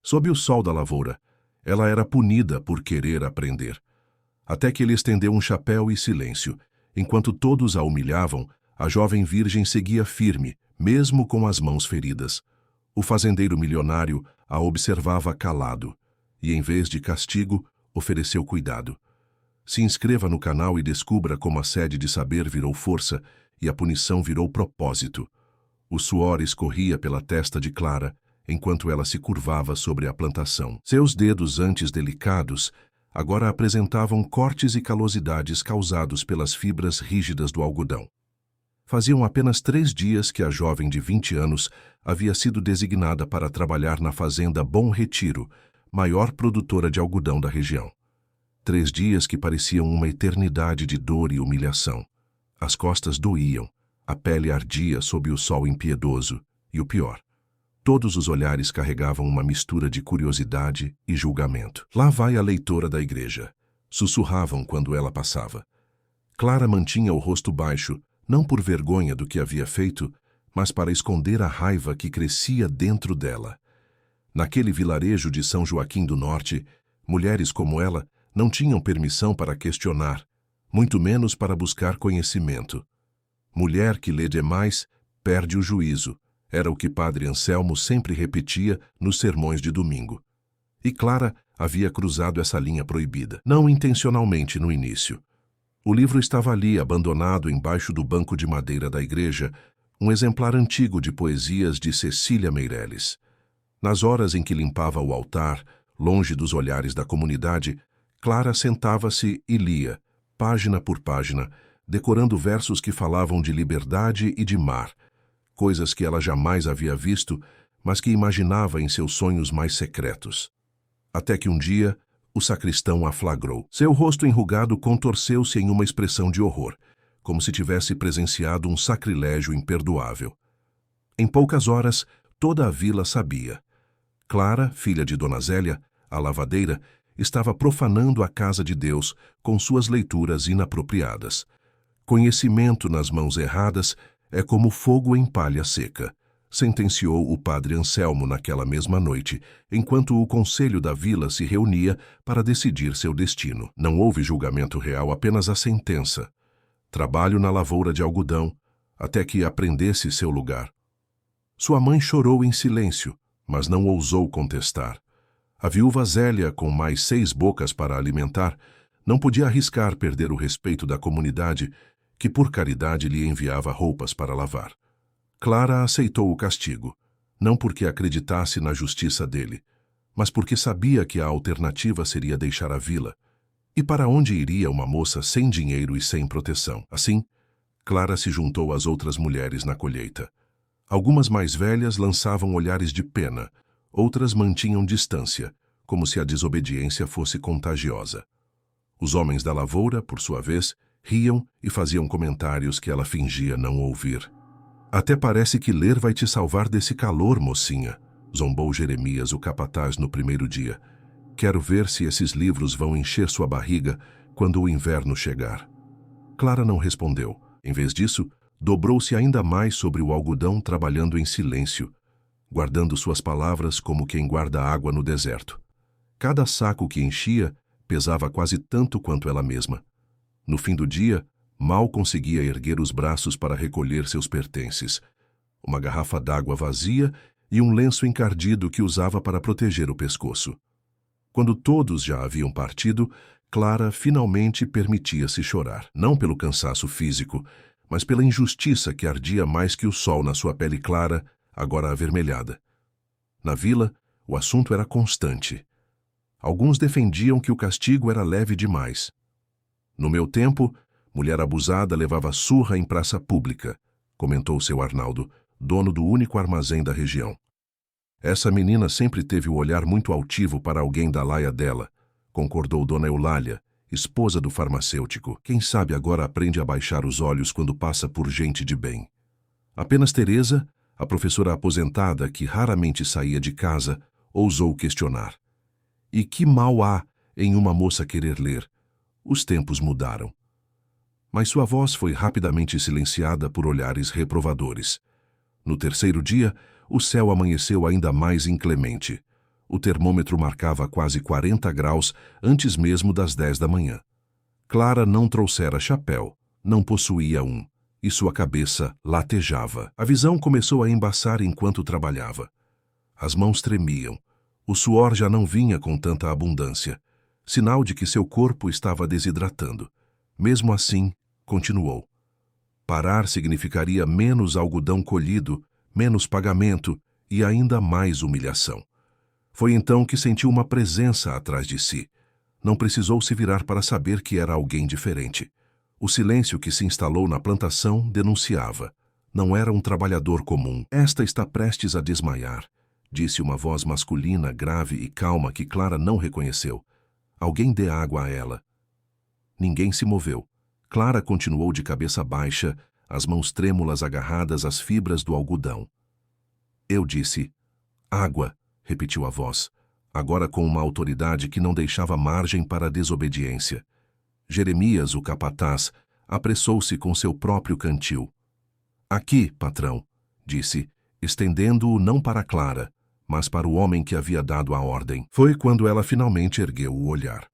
Sob o sol da lavoura, ela era punida por querer aprender. Até que ele estendeu um chapéu e silêncio. Enquanto todos a humilhavam, a jovem virgem seguia firme, mesmo com as mãos feridas. O fazendeiro milionário a observava calado, e em vez de castigo, ofereceu cuidado. Se inscreva no canal e descubra como a sede de saber virou força e a punição virou propósito. O suor escorria pela testa de Clara, enquanto ela se curvava sobre a plantação. Seus dedos, antes delicados, agora apresentavam cortes e calosidades causados pelas fibras rígidas do algodão. Faziam apenas 3 dias que a jovem de 20 anos havia sido designada para trabalhar na fazenda Bom Retiro, maior produtora de algodão da região. 3 dias que pareciam uma eternidade de dor e humilhação. As costas doíam, a pele ardia sob o sol impiedoso, e o pior, todos os olhares carregavam uma mistura de curiosidade e julgamento. Lá vai a leitora da igreja, sussurravam quando ela passava. Clara mantinha o rosto baixo, não por vergonha do que havia feito, mas para esconder a raiva que crescia dentro dela. Naquele vilarejo de São Joaquim do Norte, mulheres como ela não tinham permissão para questionar, muito menos para buscar conhecimento. Mulher que lê demais perde o juízo, era o que Padre Anselmo sempre repetia nos sermões de domingo. E Clara havia cruzado essa linha proibida, não intencionalmente no início. O livro estava ali, abandonado embaixo do banco de madeira da igreja, um exemplar antigo de poesias de Cecília Meirelles. Nas horas em que limpava o altar, longe dos olhares da comunidade, Clara sentava-se e lia, página por página, decorando versos que falavam de liberdade e de mar, coisas que ela jamais havia visto, mas que imaginava em seus sonhos mais secretos. Até que um dia, o sacristão a flagrou. Seu rosto enrugado contorceu-se em uma expressão de horror, como se tivesse presenciado um sacrilégio imperdoável. Em poucas horas, toda a vila sabia. Clara, filha de Dona Zélia, a lavadeira, estava profanando a casa de Deus com suas leituras inapropriadas. Conhecimento nas mãos erradas é como fogo em palha seca, sentenciou o padre Anselmo naquela mesma noite, enquanto o conselho da vila se reunia para decidir seu destino. Não houve julgamento real, apenas a sentença. Trabalho na lavoura de algodão, até que aprendesse seu lugar. Sua mãe chorou em silêncio, mas não ousou contestar. A viúva Zélia, com mais 6 bocas para alimentar, não podia arriscar perder o respeito da comunidade, que por caridade lhe enviava roupas para lavar. Clara aceitou o castigo, não porque acreditasse na justiça dele, mas porque sabia que a alternativa seria deixar a vila. E para onde iria uma moça sem dinheiro e sem proteção? Assim, Clara se juntou às outras mulheres na colheita. Algumas mais velhas lançavam olhares de pena, outras mantinham distância, como se a desobediência fosse contagiosa. Os homens da lavoura, por sua vez, riam e faziam comentários que ela fingia não ouvir. Até parece que ler vai te salvar desse calor, mocinha, zombou Jeremias, o capataz, no primeiro dia. Quero ver se esses livros vão encher sua barriga quando o inverno chegar. Clara não respondeu. Em vez disso, dobrou-se ainda mais sobre o algodão, trabalhando em silêncio, guardando suas palavras como quem guarda água no deserto. Cada saco que enchia pesava quase tanto quanto ela mesma. No fim do dia, mal conseguia erguer os braços para recolher seus pertences. Uma garrafa d'água vazia e um lenço encardido que usava para proteger o pescoço. Quando todos já haviam partido, Clara finalmente permitia-se chorar, não pelo cansaço físico, mas pela injustiça que ardia mais que o sol na sua pele clara, agora avermelhada. Na vila, o assunto era constante. Alguns defendiam que o castigo era leve demais. No meu tempo, mulher abusada levava surra em praça pública, comentou seu Arnaldo, dono do único armazém da região. Essa menina sempre teve o olhar muito altivo para alguém da laia dela, concordou Dona Eulália, esposa do farmacêutico. Quem sabe agora aprende a baixar os olhos quando passa por gente de bem. Apenas Teresa, a professora aposentada que raramente saía de casa, ousou questionar. E que mal há em uma moça querer ler? Os tempos mudaram. Mas sua voz foi rapidamente silenciada por olhares reprovadores. No terceiro dia, o céu amanheceu ainda mais inclemente. O termômetro marcava quase 40 graus antes mesmo das 10 da manhã. Clara não trouxera chapéu, não possuía um, e sua cabeça latejava. A visão começou a embaçar enquanto trabalhava. As mãos tremiam. O suor já não vinha com tanta abundância, sinal de que seu corpo estava desidratando. Mesmo assim, continuou. Parar significaria menos algodão colhido, menos pagamento e ainda mais humilhação. Foi então que sentiu uma presença atrás de si. Não precisou se virar para saber que era alguém diferente. O silêncio que se instalou na plantação denunciava. Não era um trabalhador comum. Esta está prestes a desmaiar, disse uma voz masculina, grave e calma que Clara não reconheceu. Alguém dê água a ela. Ninguém se moveu. Clara continuou de cabeça baixa, as mãos trêmulas agarradas às fibras do algodão. Eu disse, água, repetiu a voz, agora com uma autoridade que não deixava margem para a desobediência. Jeremias, o capataz, apressou-se com seu próprio cantil. Aqui, patrão, disse, estendendo-o não para Clara, mas para o homem que havia dado a ordem. Foi quando ela finalmente ergueu o olhar.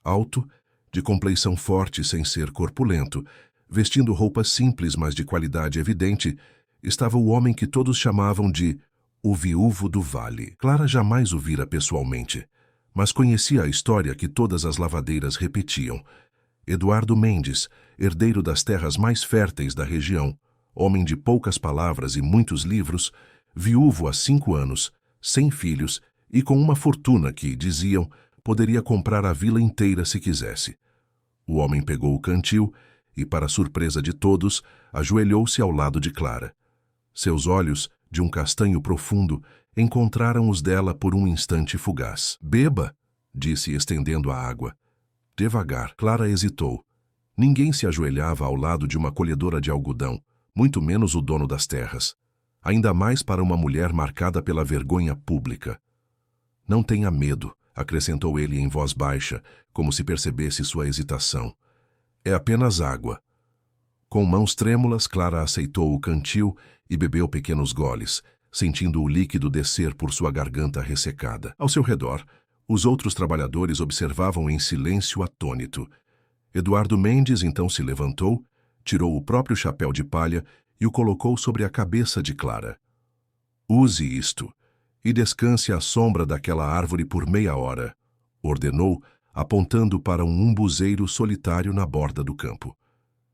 Alto, de compleição forte sem ser corpulento, vestindo roupas simples mas de qualidade evidente, estava o homem que todos chamavam de o viúvo do vale. Clara jamais o vira pessoalmente, mas conhecia a história que todas as lavadeiras repetiam. Eduardo Mendes, herdeiro das terras mais férteis da região, homem de poucas palavras e muitos livros, viúvo há 5 anos, sem filhos e com uma fortuna que, diziam, poderia comprar a vila inteira se quisesse. O homem pegou o cantil e, para surpresa de todos, ajoelhou-se ao lado de Clara. Seus olhos, de um castanho profundo, encontraram os dela por um instante fugaz. Beba, disse estendendo a água. Devagar. Clara hesitou. Ninguém se ajoelhava ao lado de uma colhedora de algodão, muito menos o dono das terras. Ainda mais para uma mulher marcada pela vergonha pública. Não tenha medo, acrescentou ele em voz baixa, como se percebesse sua hesitação. É apenas água. Com mãos trêmulas, Clara aceitou o cantil e bebeu pequenos goles, sentindo o líquido descer por sua garganta ressecada. Ao seu redor, os outros trabalhadores observavam em silêncio atônito. Eduardo Mendes então se levantou, tirou o próprio chapéu de palha e o colocou sobre a cabeça de Clara. Use isto e descanse à sombra daquela árvore por meia hora, ordenou, apontando para um umbuzeiro solitário na borda do campo.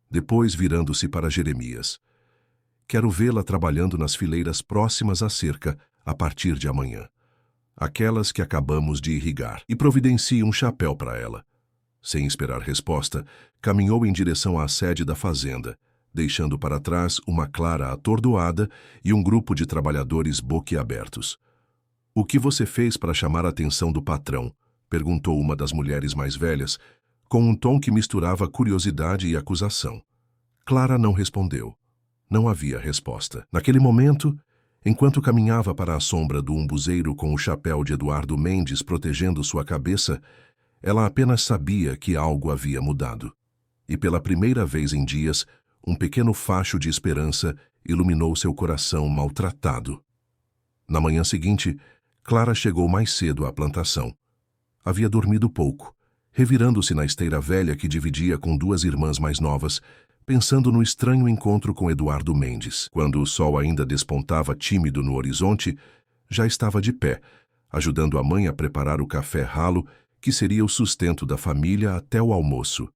Depois, virando-se para Jeremias. Quero vê-la trabalhando nas fileiras próximas à cerca a partir de amanhã. Aquelas que acabamos de irrigar. E providencie um chapéu para ela. Sem esperar resposta, caminhou em direção à sede da fazenda, deixando para trás uma Clara atordoada e um grupo de trabalhadores boquiabertos. O que você fez para chamar a atenção do patrão? Perguntou uma das mulheres mais velhas, com um tom que misturava curiosidade e acusação. Clara não respondeu. Não havia resposta. Naquele momento, enquanto caminhava para a sombra do umbuzeiro com o chapéu de Eduardo Mendes protegendo sua cabeça, ela apenas sabia que algo havia mudado. E pela primeira vez em dias, um pequeno facho de esperança iluminou seu coração maltratado. Na manhã seguinte, Clara chegou mais cedo à plantação. Havia dormido pouco, revirando-se na esteira velha que dividia com 2 irmãs mais novas, pensando no estranho encontro com Eduardo Mendes. Quando o sol ainda despontava tímido no horizonte, já estava de pé, ajudando a mãe a preparar o café ralo que seria o sustento da família até o almoço.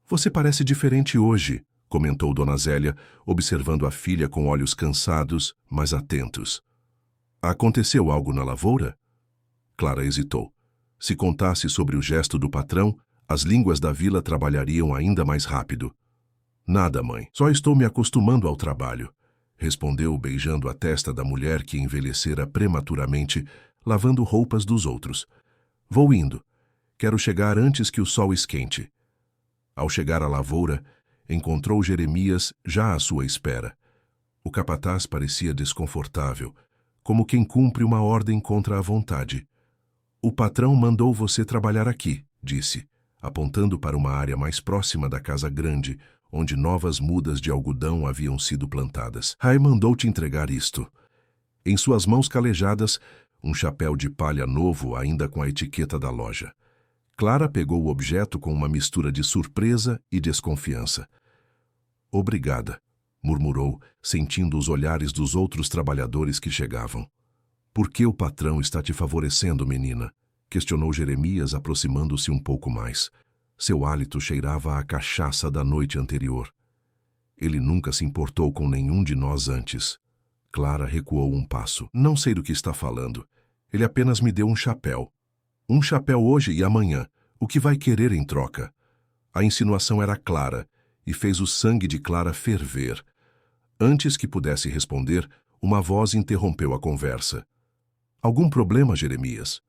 Você parece diferente hoje, comentou Dona Zélia, observando a filha com olhos cansados, mas atentos. Aconteceu algo na lavoura? Clara hesitou. Se contasse sobre o gesto do patrão, as línguas da vila trabalhariam ainda mais rápido. Nada, mãe. Só estou me acostumando ao trabalho, respondeu beijando a testa da mulher que envelhecera prematuramente, lavando roupas dos outros. Vou indo. Quero chegar antes que o sol esquente. Ao chegar à lavoura, encontrou Jeremias já à sua espera. O capataz parecia desconfortável, como quem cumpre uma ordem contra a vontade. O patrão mandou você trabalhar aqui, disse, apontando para uma área mais próxima da casa grande, onde novas mudas de algodão haviam sido plantadas. Rai mandou te entregar isto. Em suas mãos calejadas, um chapéu de palha novo ainda com a etiqueta da loja. Clara pegou o objeto com uma mistura de surpresa e desconfiança. Obrigada, murmurou, sentindo os olhares dos outros trabalhadores que chegavam. Por que o patrão está te favorecendo, menina? Questionou Jeremias, aproximando-se um pouco mais. Seu hálito cheirava a cachaça da noite anterior. Ele nunca se importou com nenhum de nós antes. Clara recuou um passo. Não sei do que está falando. Ele apenas me deu um chapéu. Um chapéu hoje e amanhã. O que vai querer em troca? A insinuação era clara e fez o sangue de Clara ferver. Antes que pudesse responder, uma voz interrompeu a conversa. Algum problema, Jeremias?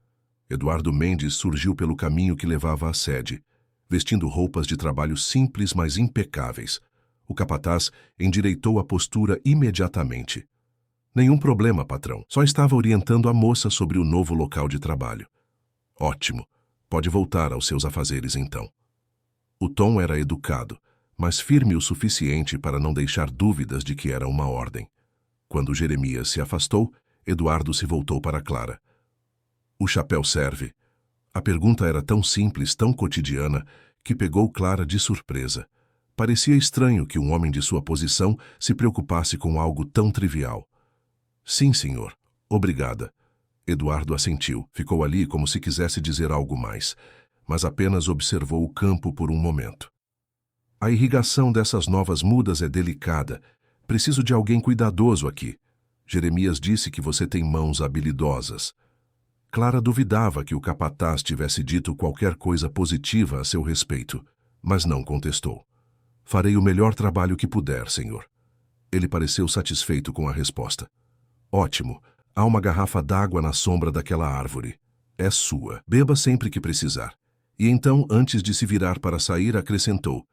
Eduardo Mendes surgiu pelo caminho que levava à sede, vestindo roupas de trabalho simples, mas impecáveis. O capataz endireitou a postura imediatamente. Nenhum problema, patrão. Só estava orientando a moça sobre o novo local de trabalho. Ótimo. Pode voltar aos seus afazeres, então. O tom era educado, mas firme o suficiente para não deixar dúvidas de que era uma ordem. Quando Jeremias se afastou, Eduardo se voltou para Clara. O chapéu serve? A pergunta era tão simples, tão cotidiana, que pegou Clara de surpresa. Parecia estranho que um homem de sua posição se preocupasse com algo tão trivial. Sim, senhor. Obrigada. Eduardo assentiu. Ficou ali como se quisesse dizer algo mais, mas apenas observou o campo por um momento. A irrigação dessas novas mudas é delicada. Preciso de alguém cuidadoso aqui. Jeremias disse que você tem mãos habilidosas. Clara duvidava que o capataz tivesse dito qualquer coisa positiva a seu respeito, mas não contestou. Farei o melhor trabalho que puder, senhor. Ele pareceu satisfeito com a resposta. Ótimo. Há uma garrafa d'água na sombra daquela árvore. É sua. Beba sempre que precisar. E então, antes de se virar para sair, acrescentou.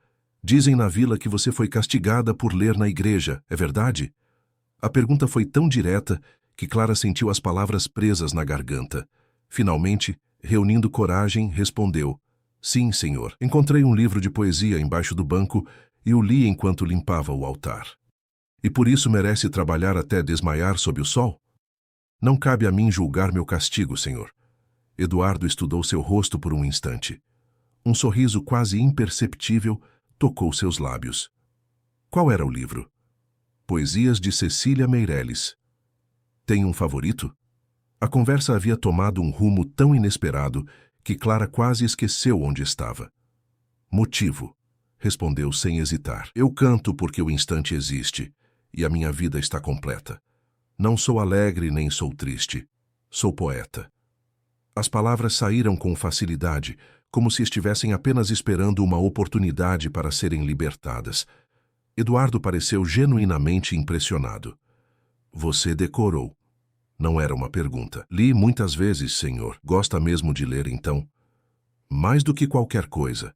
Dizem na vila que você foi castigada por ler na igreja, é verdade? A pergunta foi tão direta que Clara sentiu as palavras presas na garganta. Finalmente, reunindo coragem, respondeu. Sim, senhor. Encontrei um livro de poesia embaixo do banco e o li enquanto limpava o altar. E por isso merece trabalhar até desmaiar sob o sol? Não cabe a mim julgar meu castigo, senhor. Eduardo estudou seu rosto por um instante. Um sorriso quase imperceptível tocou seus lábios. Qual era o livro? Poesias de Cecília Meirelles. Tem um favorito? A conversa havia tomado um rumo tão inesperado que Clara quase esqueceu onde estava. Motivo, respondeu sem hesitar. Eu canto porque o instante existe e a minha vida está completa. Não sou alegre nem sou triste. Sou poeta. As palavras saíram com facilidade, como se estivessem apenas esperando uma oportunidade para serem libertadas. Eduardo pareceu genuinamente impressionado. Você decorou. Não era uma pergunta. Li muitas vezes, senhor. Gosta mesmo de ler, então? Mais do que qualquer coisa.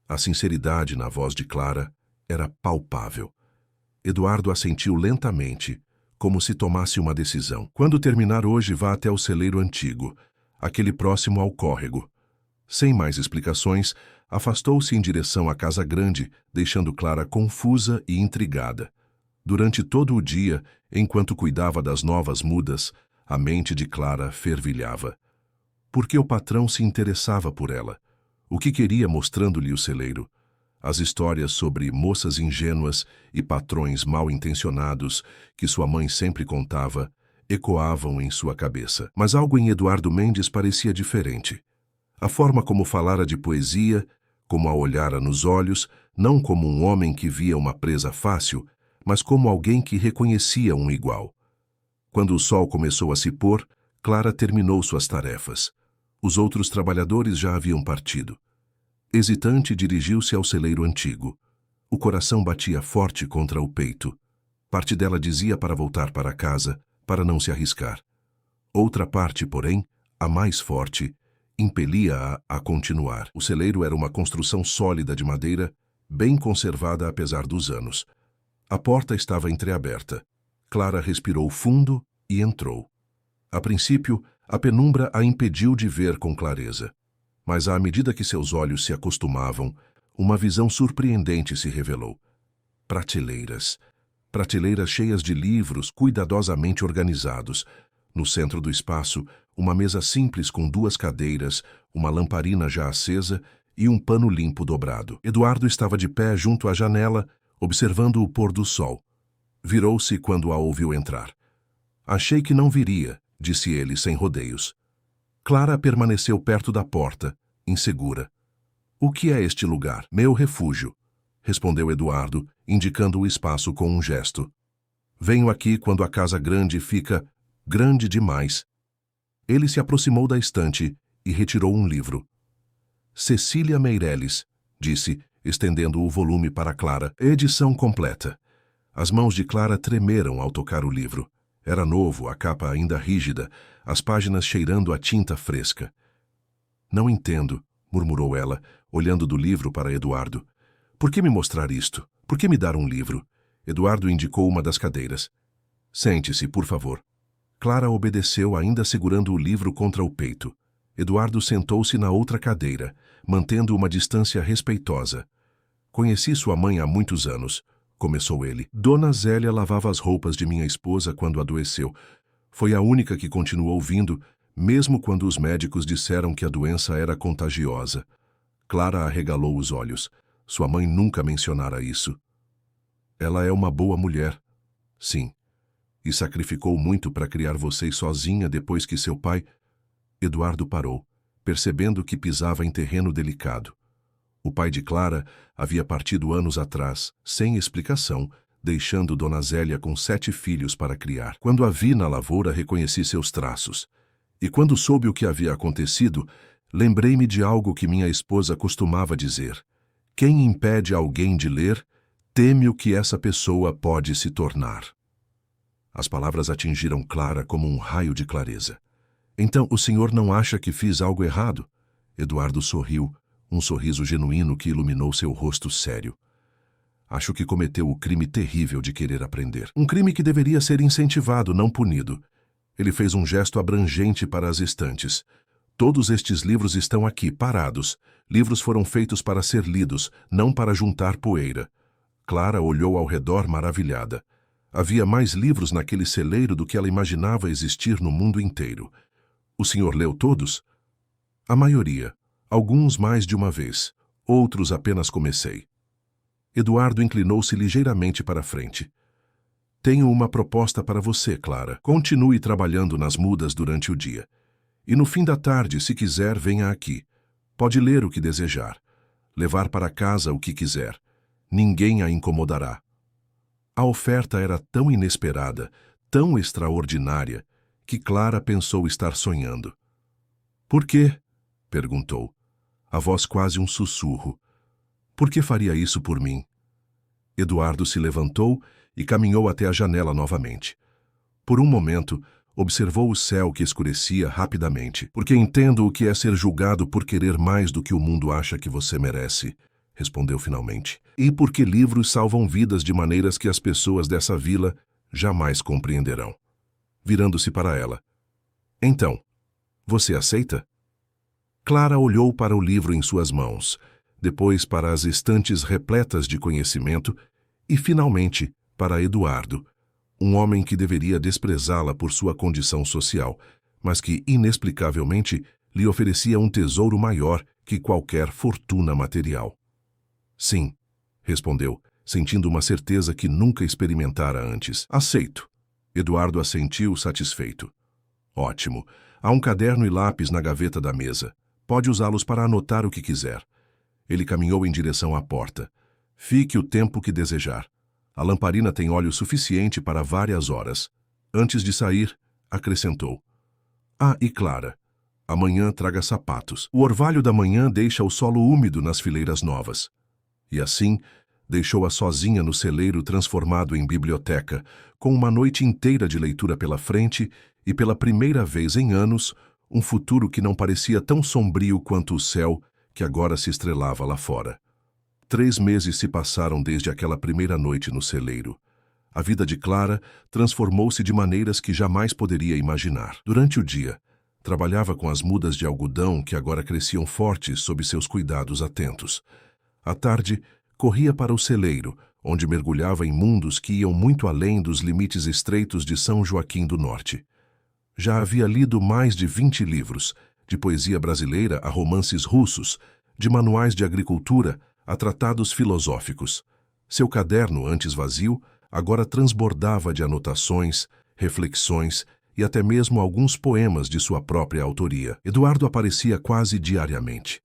A sinceridade na voz de Clara era palpável. Eduardo assentiu lentamente, como se tomasse uma decisão. Quando terminar hoje, vá até o celeiro antigo, aquele próximo ao córrego. Sem mais explicações, afastou-se em direção à casa grande, deixando Clara confusa e intrigada. Durante todo o dia, enquanto cuidava das novas mudas, a mente de Clara fervilhava. Por que o patrão se interessava por ela? O que queria mostrando-lhe o celeiro? As histórias sobre moças ingênuas e patrões mal-intencionados que sua mãe sempre contava ecoavam em sua cabeça. Mas algo em Eduardo Mendes parecia diferente. A forma como falara de poesia, como a olhara nos olhos, não como um homem que via uma presa fácil, mas como alguém que reconhecia um igual. Quando o sol começou a se pôr, Clara terminou suas tarefas. Os outros trabalhadores já haviam partido. Hesitante, dirigiu-se ao celeiro antigo. O coração batia forte contra o peito. Parte dela dizia para voltar para casa, para não se arriscar. Outra parte, porém, a mais forte, impelia-a a continuar. O celeiro era uma construção sólida de madeira, bem conservada apesar dos anos. A porta estava entreaberta. Clara respirou fundo e entrou. A princípio, a penumbra a impediu de ver com clareza. Mas à medida que seus olhos se acostumavam, uma visão surpreendente se revelou. Prateleiras. Prateleiras cheias de livros cuidadosamente organizados. No centro do espaço, uma mesa simples com 2 cadeiras, uma lamparina já acesa e um pano limpo dobrado. Eduardo estava de pé junto à janela, observando o pôr do sol. Virou-se quando a ouviu entrar. Achei que não viria, disse ele sem rodeios. Clara permaneceu perto da porta, insegura. O que é este lugar? Meu refúgio, respondeu Eduardo, indicando o espaço com um gesto. Venho aqui quando a casa grande fica grande demais. Ele se aproximou da estante e retirou um livro. Cecília Meirelles, disse, estendendo o volume para Clara. Edição completa. As mãos de Clara tremeram ao tocar o livro. Era novo, a capa ainda rígida, as páginas cheirando a tinta fresca. Não entendo, murmurou ela, olhando do livro para Eduardo. Por que me mostrar isto? Por que me dar um livro? Eduardo indicou uma das cadeiras. Sente-se, por favor. Clara obedeceu, ainda segurando o livro contra o peito. Eduardo sentou-se na outra cadeira, mantendo uma distância respeitosa. Conheci sua mãe há muitos anos, começou ele. Dona Zélia lavava as roupas de minha esposa quando adoeceu. Foi a única que continuou vindo, mesmo quando os médicos disseram que a doença era contagiosa. Clara arregalou os olhos. Sua mãe nunca mencionara isso. Ela é uma boa mulher. Sim. E sacrificou muito para criar vocês sozinha depois que seu pai... Eduardo parou, percebendo que pisava em terreno delicado. O pai de Clara havia partido anos atrás, sem explicação, deixando Dona Zélia com 7 filhos para criar. Quando a vi na lavoura, reconheci seus traços. E quando soube o que havia acontecido, lembrei-me de algo que minha esposa costumava dizer. Quem impede alguém de ler, teme o que essa pessoa pode se tornar. As palavras atingiram Clara como um raio de clareza. Então, o senhor não acha que fiz algo errado? Eduardo sorriu, um sorriso genuíno que iluminou seu rosto sério. Acho que cometeu o crime terrível de querer aprender. Um crime que deveria ser incentivado, não punido. Ele fez um gesto abrangente para as estantes. Todos estes livros estão aqui, parados. Livros foram feitos para ser lidos, não para juntar poeira. Clara olhou ao redor maravilhada. Havia mais livros naquele celeiro do que ela imaginava existir no mundo inteiro. O senhor leu todos? A maioria. Alguns mais de uma vez. Outros apenas comecei. Eduardo inclinou-se ligeiramente para a frente. Tenho uma proposta para você, Clara. Continue trabalhando nas mudas durante o dia. E no fim da tarde, se quiser, venha aqui. Pode ler o que desejar. Levar para casa o que quiser. Ninguém a incomodará. A oferta era tão inesperada, tão extraordinária, que Clara pensou estar sonhando. Por quê? Perguntou. A voz quase um sussurro. Por que faria isso por mim? Eduardo se levantou e caminhou até a janela novamente. Por um momento, observou o céu que escurecia rapidamente. Porque entendo o que é ser julgado por querer mais do que o mundo acha que você merece, respondeu finalmente. E porque livros salvam vidas de maneiras que as pessoas dessa vila jamais compreenderão. Virando-se para ela. Então, você aceita? Clara olhou para o livro em suas mãos, depois para as estantes repletas de conhecimento e, finalmente, para Eduardo, um homem que deveria desprezá-la por sua condição social, mas que, inexplicavelmente, lhe oferecia um tesouro maior que qualquer fortuna material. Sim, respondeu, sentindo uma certeza que nunca experimentara antes. Aceito. Eduardo assentiu satisfeito. Ótimo. Há um caderno e lápis na gaveta da mesa. Pode usá-los para anotar o que quiser. Ele caminhou em direção à porta. Fique o tempo que desejar. A lamparina tem óleo suficiente para várias horas. Antes de sair, acrescentou. Ah, e Clara, amanhã traga sapatos. O orvalho da manhã deixa o solo úmido nas fileiras novas. E assim, deixou-a sozinha no celeiro transformado em biblioteca, com uma noite inteira de leitura pela frente e, pela primeira vez em anos, um futuro que não parecia tão sombrio quanto o céu que agora se estrelava lá fora. 3 meses se passaram desde aquela primeira noite no celeiro. A vida de Clara transformou-se de maneiras que jamais poderia imaginar. Durante o dia, trabalhava com as mudas de algodão que agora cresciam fortes sob seus cuidados atentos. À tarde, corria para o celeiro, onde mergulhava em mundos que iam muito além dos limites estreitos de São Joaquim do Norte. Já havia lido mais de 20 livros, de poesia brasileira a romances russos, de manuais de agricultura a tratados filosóficos. Seu caderno, antes vazio, agora transbordava de anotações, reflexões e até mesmo alguns poemas de sua própria autoria. Eduardo aparecia quase diariamente.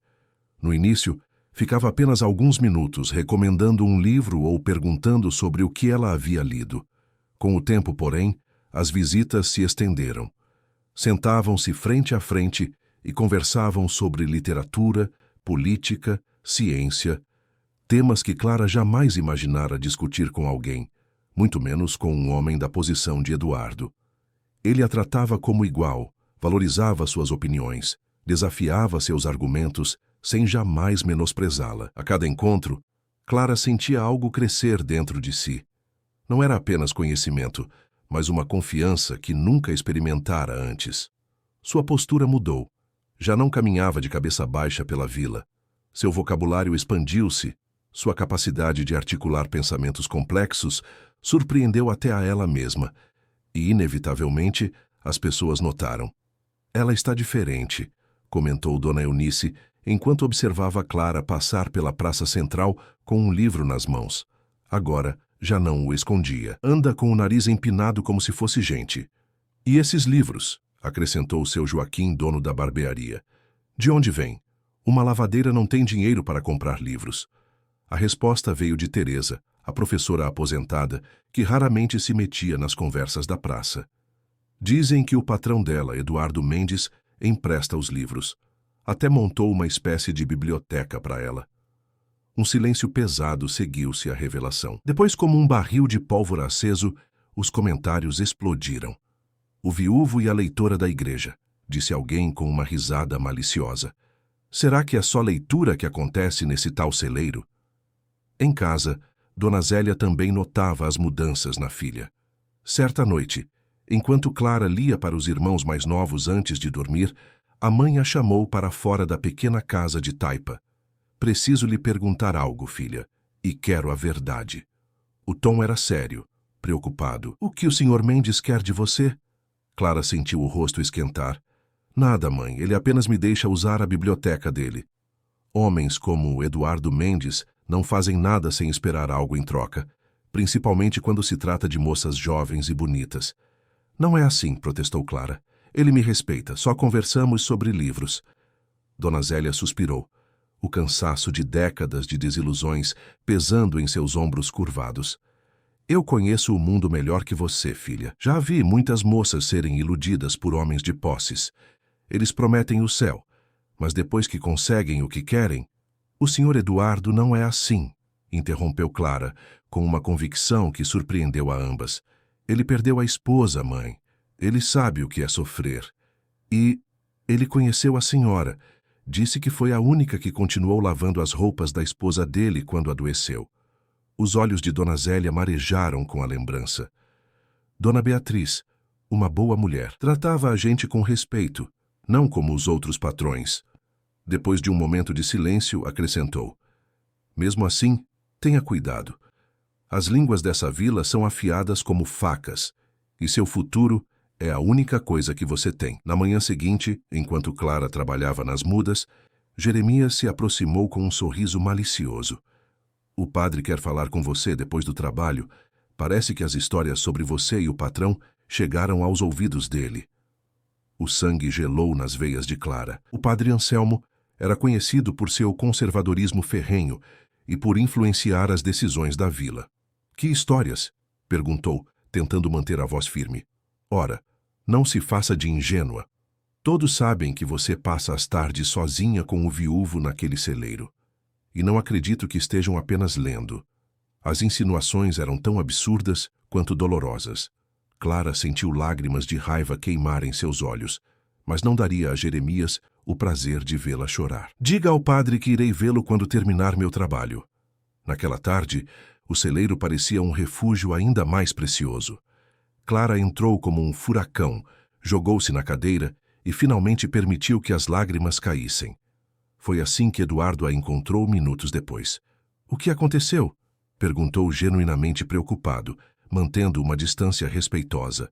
No início, ficava apenas alguns minutos recomendando um livro ou perguntando sobre o que ela havia lido. Com o tempo, porém, as visitas se estenderam. Sentavam-se frente a frente e conversavam sobre literatura, política, ciência, temas que Clara jamais imaginara discutir com alguém, muito menos com um homem da posição de Eduardo. Ele a tratava como igual, valorizava suas opiniões, desafiava seus argumentos, sem jamais menosprezá-la. A cada encontro, Clara sentia algo crescer dentro de si. Não era apenas conhecimento, mas uma confiança que nunca experimentara antes. Sua postura mudou. Já não caminhava de cabeça baixa pela vila. Seu vocabulário expandiu-se. Sua capacidade de articular pensamentos complexos surpreendeu até a ela mesma. E, inevitavelmente, as pessoas notaram. Ela está diferente, comentou Dona Eunice, enquanto observava Clara passar pela praça central com um livro nas mãos. Agora, já não o escondia. Anda com o nariz empinado como se fosse gente. E esses livros? Acrescentou o seu Joaquim, dono da barbearia. De onde vem? Uma lavadeira não tem dinheiro para comprar livros. A resposta veio de Teresa, a professora aposentada, que raramente se metia nas conversas da praça. Dizem que o patrão dela, Eduardo Mendes, empresta os livros. Até montou uma espécie de biblioteca para ela. Um silêncio pesado seguiu-se à revelação. Depois, como um barril de pólvora aceso, os comentários explodiram. O viúvo e a leitora da igreja, disse alguém com uma risada maliciosa. Será que é só leitura que acontece nesse tal celeiro? Em casa, Dona Zélia também notava as mudanças na filha. Certa noite, enquanto Clara lia para os irmãos mais novos antes de dormir, a mãe a chamou para fora da pequena casa de taipa. Preciso lhe perguntar algo, filha, e quero a verdade. O tom era sério, preocupado. O que o Sr. Mendes quer de você? Clara sentiu o rosto esquentar. Nada, mãe, ele apenas me deixa usar a biblioteca dele. Homens como Eduardo Mendes não fazem nada sem esperar algo em troca, principalmente quando se trata de moças jovens e bonitas. Não é assim, protestou Clara. Ele me respeita, só conversamos sobre livros. Dona Zélia suspirou, o cansaço de décadas de desilusões pesando em seus ombros curvados. Eu conheço o mundo melhor que você, filha. Já vi muitas moças serem iludidas por homens de posses. Eles prometem o céu, mas depois que conseguem o que querem... O Sr. Eduardo não é assim, interrompeu Clara, com uma convicção que surpreendeu a ambas. Ele perdeu a esposa, mãe. Ele sabe o que é sofrer. E ele conheceu a senhora. Disse que foi a única que continuou lavando as roupas da esposa dele quando adoeceu. Os olhos de Dona Zélia marejaram com a lembrança. Dona Beatriz, uma boa mulher, tratava a gente com respeito, não como os outros patrões. Depois de um momento de silêncio, acrescentou. Mesmo assim, tenha cuidado. As línguas dessa vila são afiadas como facas, e seu futuro é a única coisa que você tem. Na manhã seguinte, enquanto Clara trabalhava nas mudas, Jeremias se aproximou com um sorriso malicioso. O padre quer falar com você depois do trabalho. Parece que as histórias sobre você e o patrão chegaram aos ouvidos dele. O sangue gelou nas veias de Clara. O padre Anselmo era conhecido por seu conservadorismo ferrenho e por influenciar as decisões da vila. Que histórias? Perguntou, tentando manter a voz firme. Ora, não se faça de ingênua. Todos sabem que você passa as tardes sozinha com o viúvo naquele celeiro. E não acredito que estejam apenas lendo. As insinuações eram tão absurdas quanto dolorosas. Clara sentiu lágrimas de raiva queimar em seus olhos, mas não daria a Jeremias o prazer de vê-la chorar. Diga ao padre que irei vê-lo quando terminar meu trabalho. Naquela tarde, o celeiro parecia um refúgio ainda mais precioso. Clara entrou como um furacão, jogou-se na cadeira e finalmente permitiu que as lágrimas caíssem. Foi assim que Eduardo a encontrou minutos depois. O que aconteceu? Perguntou genuinamente preocupado, mantendo uma distância respeitosa.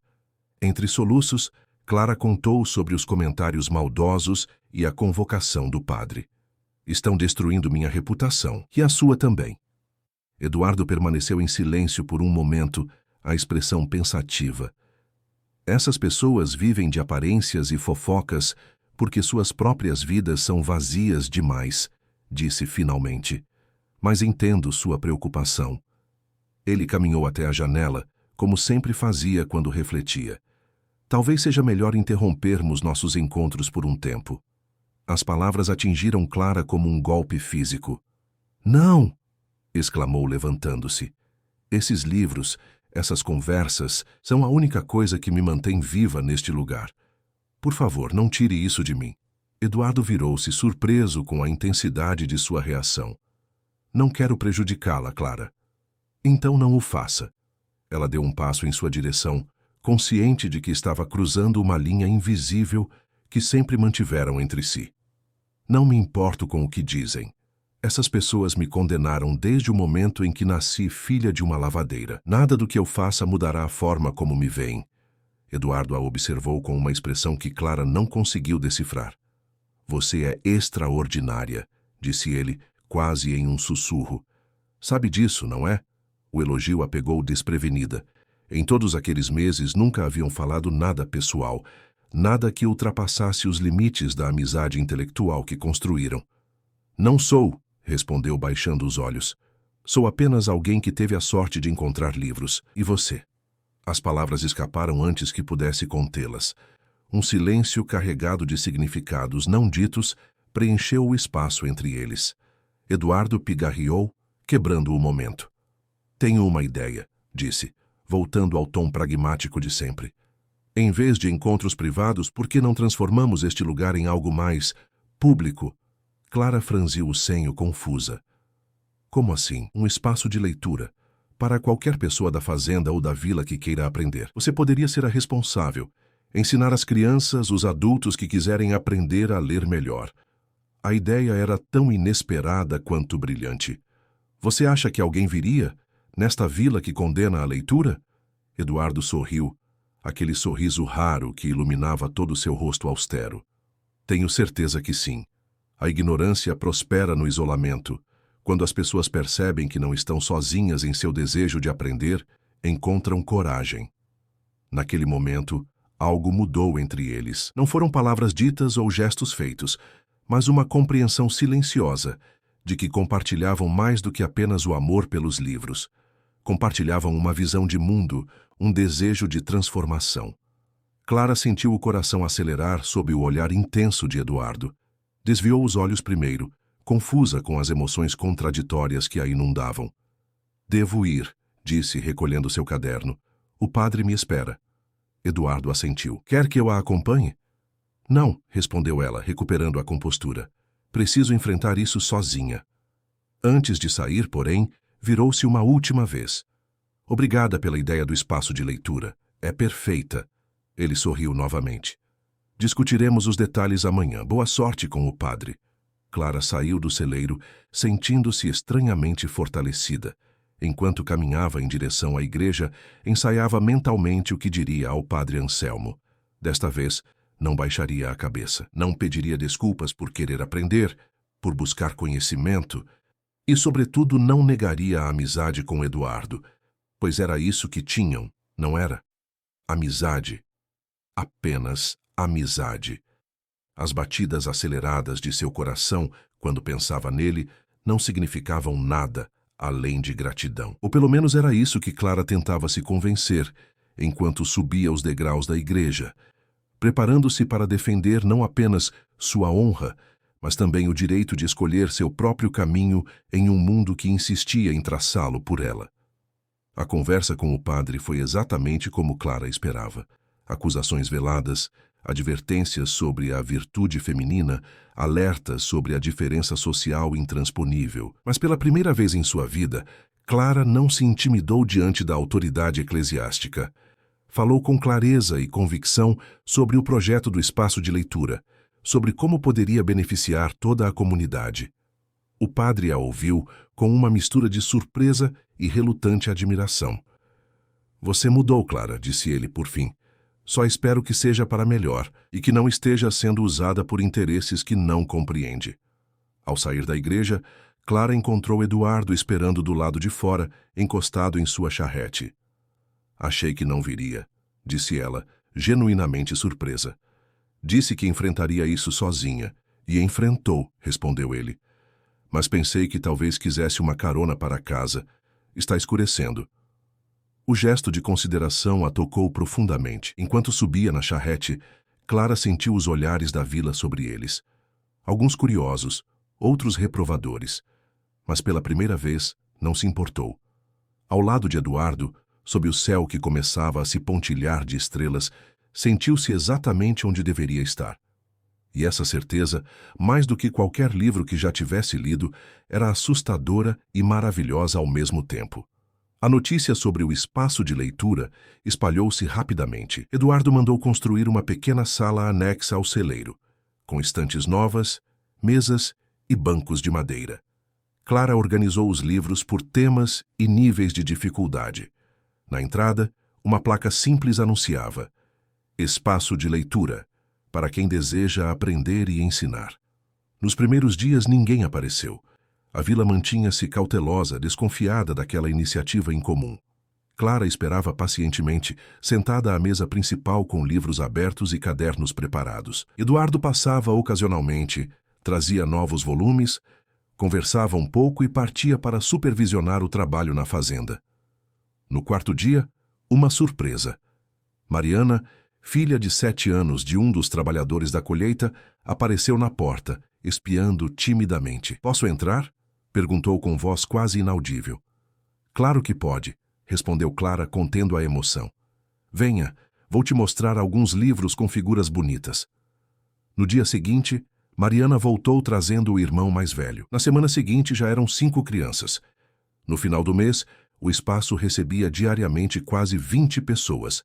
Entre soluços, Clara contou sobre os comentários maldosos e a convocação do padre. Estão destruindo minha reputação, e a sua também. Eduardo permaneceu em silêncio por um momento, a expressão pensativa. Essas pessoas vivem de aparências e fofocas porque suas próprias vidas são vazias demais, disse finalmente. Mas entendo sua preocupação. Ele caminhou até a janela, como sempre fazia quando refletia. Talvez seja melhor interrompermos nossos encontros por um tempo. As palavras atingiram Clara como um golpe físico. Não! Exclamou levantando-se. Esses livros, essas conversas, são a única coisa que me mantém viva neste lugar. Por favor, não tire isso de mim. Eduardo virou-se surpreso com a intensidade de sua reação. Não quero prejudicá-la, Clara. Então não o faça. Ela deu um passo em sua direção, consciente de que estava cruzando uma linha invisível que sempre mantiveram entre si. Não me importo com o que dizem. Essas pessoas me condenaram desde o momento em que nasci filha de uma lavadeira. Nada do que eu faça mudará a forma como me veem. Eduardo a observou com uma expressão que Clara não conseguiu decifrar. Você é extraordinária, disse ele, quase em um sussurro. Sabe disso, não é? O elogio a pegou desprevenida. Em todos aqueles meses nunca haviam falado nada pessoal, nada que ultrapassasse os limites da amizade intelectual que construíram. Não sou, respondeu baixando os olhos. Sou apenas alguém que teve a sorte de encontrar livros. E você? As palavras escaparam antes que pudesse contê-las. Um silêncio carregado de significados não ditos preencheu o espaço entre eles. Eduardo pigarreou, quebrando o momento. Tenho uma ideia, disse, voltando ao tom pragmático de sempre. Em vez de encontros privados, por que não transformamos este lugar em algo mais público? Clara franziu o senho confusa. Como assim? Um espaço de leitura? Para qualquer pessoa da fazenda ou da vila que queira aprender. Você poderia ser a responsável. Ensinar as crianças, os adultos que quiserem aprender a ler melhor. A ideia era tão inesperada quanto brilhante. Você acha que alguém viria? Nesta vila que condena a leitura? Eduardo sorriu, aquele sorriso raro que iluminava todo o seu rosto austero. Tenho certeza que sim. A ignorância prospera no isolamento. Quando as pessoas percebem que não estão sozinhas em seu desejo de aprender, encontram coragem. Naquele momento, algo mudou entre eles. Não foram palavras ditas ou gestos feitos, mas uma compreensão silenciosa de que compartilhavam mais do que apenas o amor pelos livros. Compartilhavam uma visão de mundo, um desejo de transformação. Clara sentiu o coração acelerar sob o olhar intenso de Eduardo. Desviou os olhos primeiro, confusa com as emoções contraditórias que a inundavam. Devo ir, disse, recolhendo seu caderno. O padre me espera. Eduardo assentiu. Quer que eu a acompanhe? Não, respondeu ela, recuperando a compostura. Preciso enfrentar isso sozinha. Antes de sair, porém, virou-se uma última vez. Obrigada pela ideia do espaço de leitura. É perfeita. Ele sorriu novamente. Discutiremos os detalhes amanhã. Boa sorte com o padre. Clara saiu do celeiro, sentindo-se estranhamente fortalecida. Enquanto caminhava em direção à igreja, ensaiava mentalmente o que diria ao padre Anselmo. Desta vez, não baixaria a cabeça. Não pediria desculpas por querer aprender, por buscar conhecimento, e, sobretudo, não negaria a amizade com Eduardo, pois era isso que tinham, não era? Amizade. Apenas amizade. As batidas aceleradas de seu coração, quando pensava nele, não significavam nada além de gratidão. Ou pelo menos era isso que Clara tentava se convencer, enquanto subia os degraus da igreja, preparando-se para defender não apenas sua honra, mas também o direito de escolher seu próprio caminho em um mundo que insistia em traçá-lo por ela. A conversa com o padre foi exatamente como Clara esperava. Acusações veladas, advertências sobre a virtude feminina, alertas sobre a diferença social intransponível. Mas pela primeira vez em sua vida, Clara não se intimidou diante da autoridade eclesiástica. Falou com clareza e convicção sobre o projeto do espaço de leitura, sobre como poderia beneficiar toda a comunidade. O padre a ouviu com uma mistura de surpresa e relutante admiração. Você mudou, Clara, disse ele por fim. Só espero que seja para melhor e que não esteja sendo usada por interesses que não compreende. Ao sair da igreja, Clara encontrou Eduardo esperando do lado de fora, encostado em sua charrete. Achei que não viria, disse ela, genuinamente surpresa. Disse que enfrentaria isso sozinha, e enfrentou, respondeu ele. Mas pensei que talvez quisesse uma carona para casa. Está escurecendo. O gesto de consideração a tocou profundamente. Enquanto subia na charrete, Clara sentiu os olhares da vila sobre eles. Alguns curiosos, outros reprovadores. Mas pela primeira vez, não se importou. Ao lado de Eduardo, sob o céu que começava a se pontilhar de estrelas, sentiu-se exatamente onde deveria estar. E essa certeza, mais do que qualquer livro que já tivesse lido, era assustadora e maravilhosa ao mesmo tempo. A notícia sobre o espaço de leitura espalhou-se rapidamente. Eduardo mandou construir uma pequena sala anexa ao celeiro, com estantes novas, mesas e bancos de madeira. Clara organizou os livros por temas e níveis de dificuldade. Na entrada, uma placa simples anunciava: Espaço de leitura, para quem deseja aprender e ensinar. Nos primeiros dias ninguém apareceu. A vila mantinha-se cautelosa, desconfiada daquela iniciativa incomum. Clara esperava pacientemente, sentada à mesa principal com livros abertos e cadernos preparados. Eduardo passava ocasionalmente, trazia novos volumes, conversava um pouco e partia para supervisionar o trabalho na fazenda. No quarto dia, uma surpresa. Mariana, filha de 7 anos de um dos trabalhadores da colheita, apareceu na porta, espiando timidamente. "Posso entrar?" perguntou com voz quase inaudível. "Claro que pode", respondeu Clara, contendo a emoção. "Venha, vou te mostrar alguns livros com figuras bonitas." No dia seguinte, Mariana voltou trazendo o irmão mais velho. Na semana seguinte já eram 5 crianças. No final do mês, o espaço recebia diariamente quase 20 pessoas,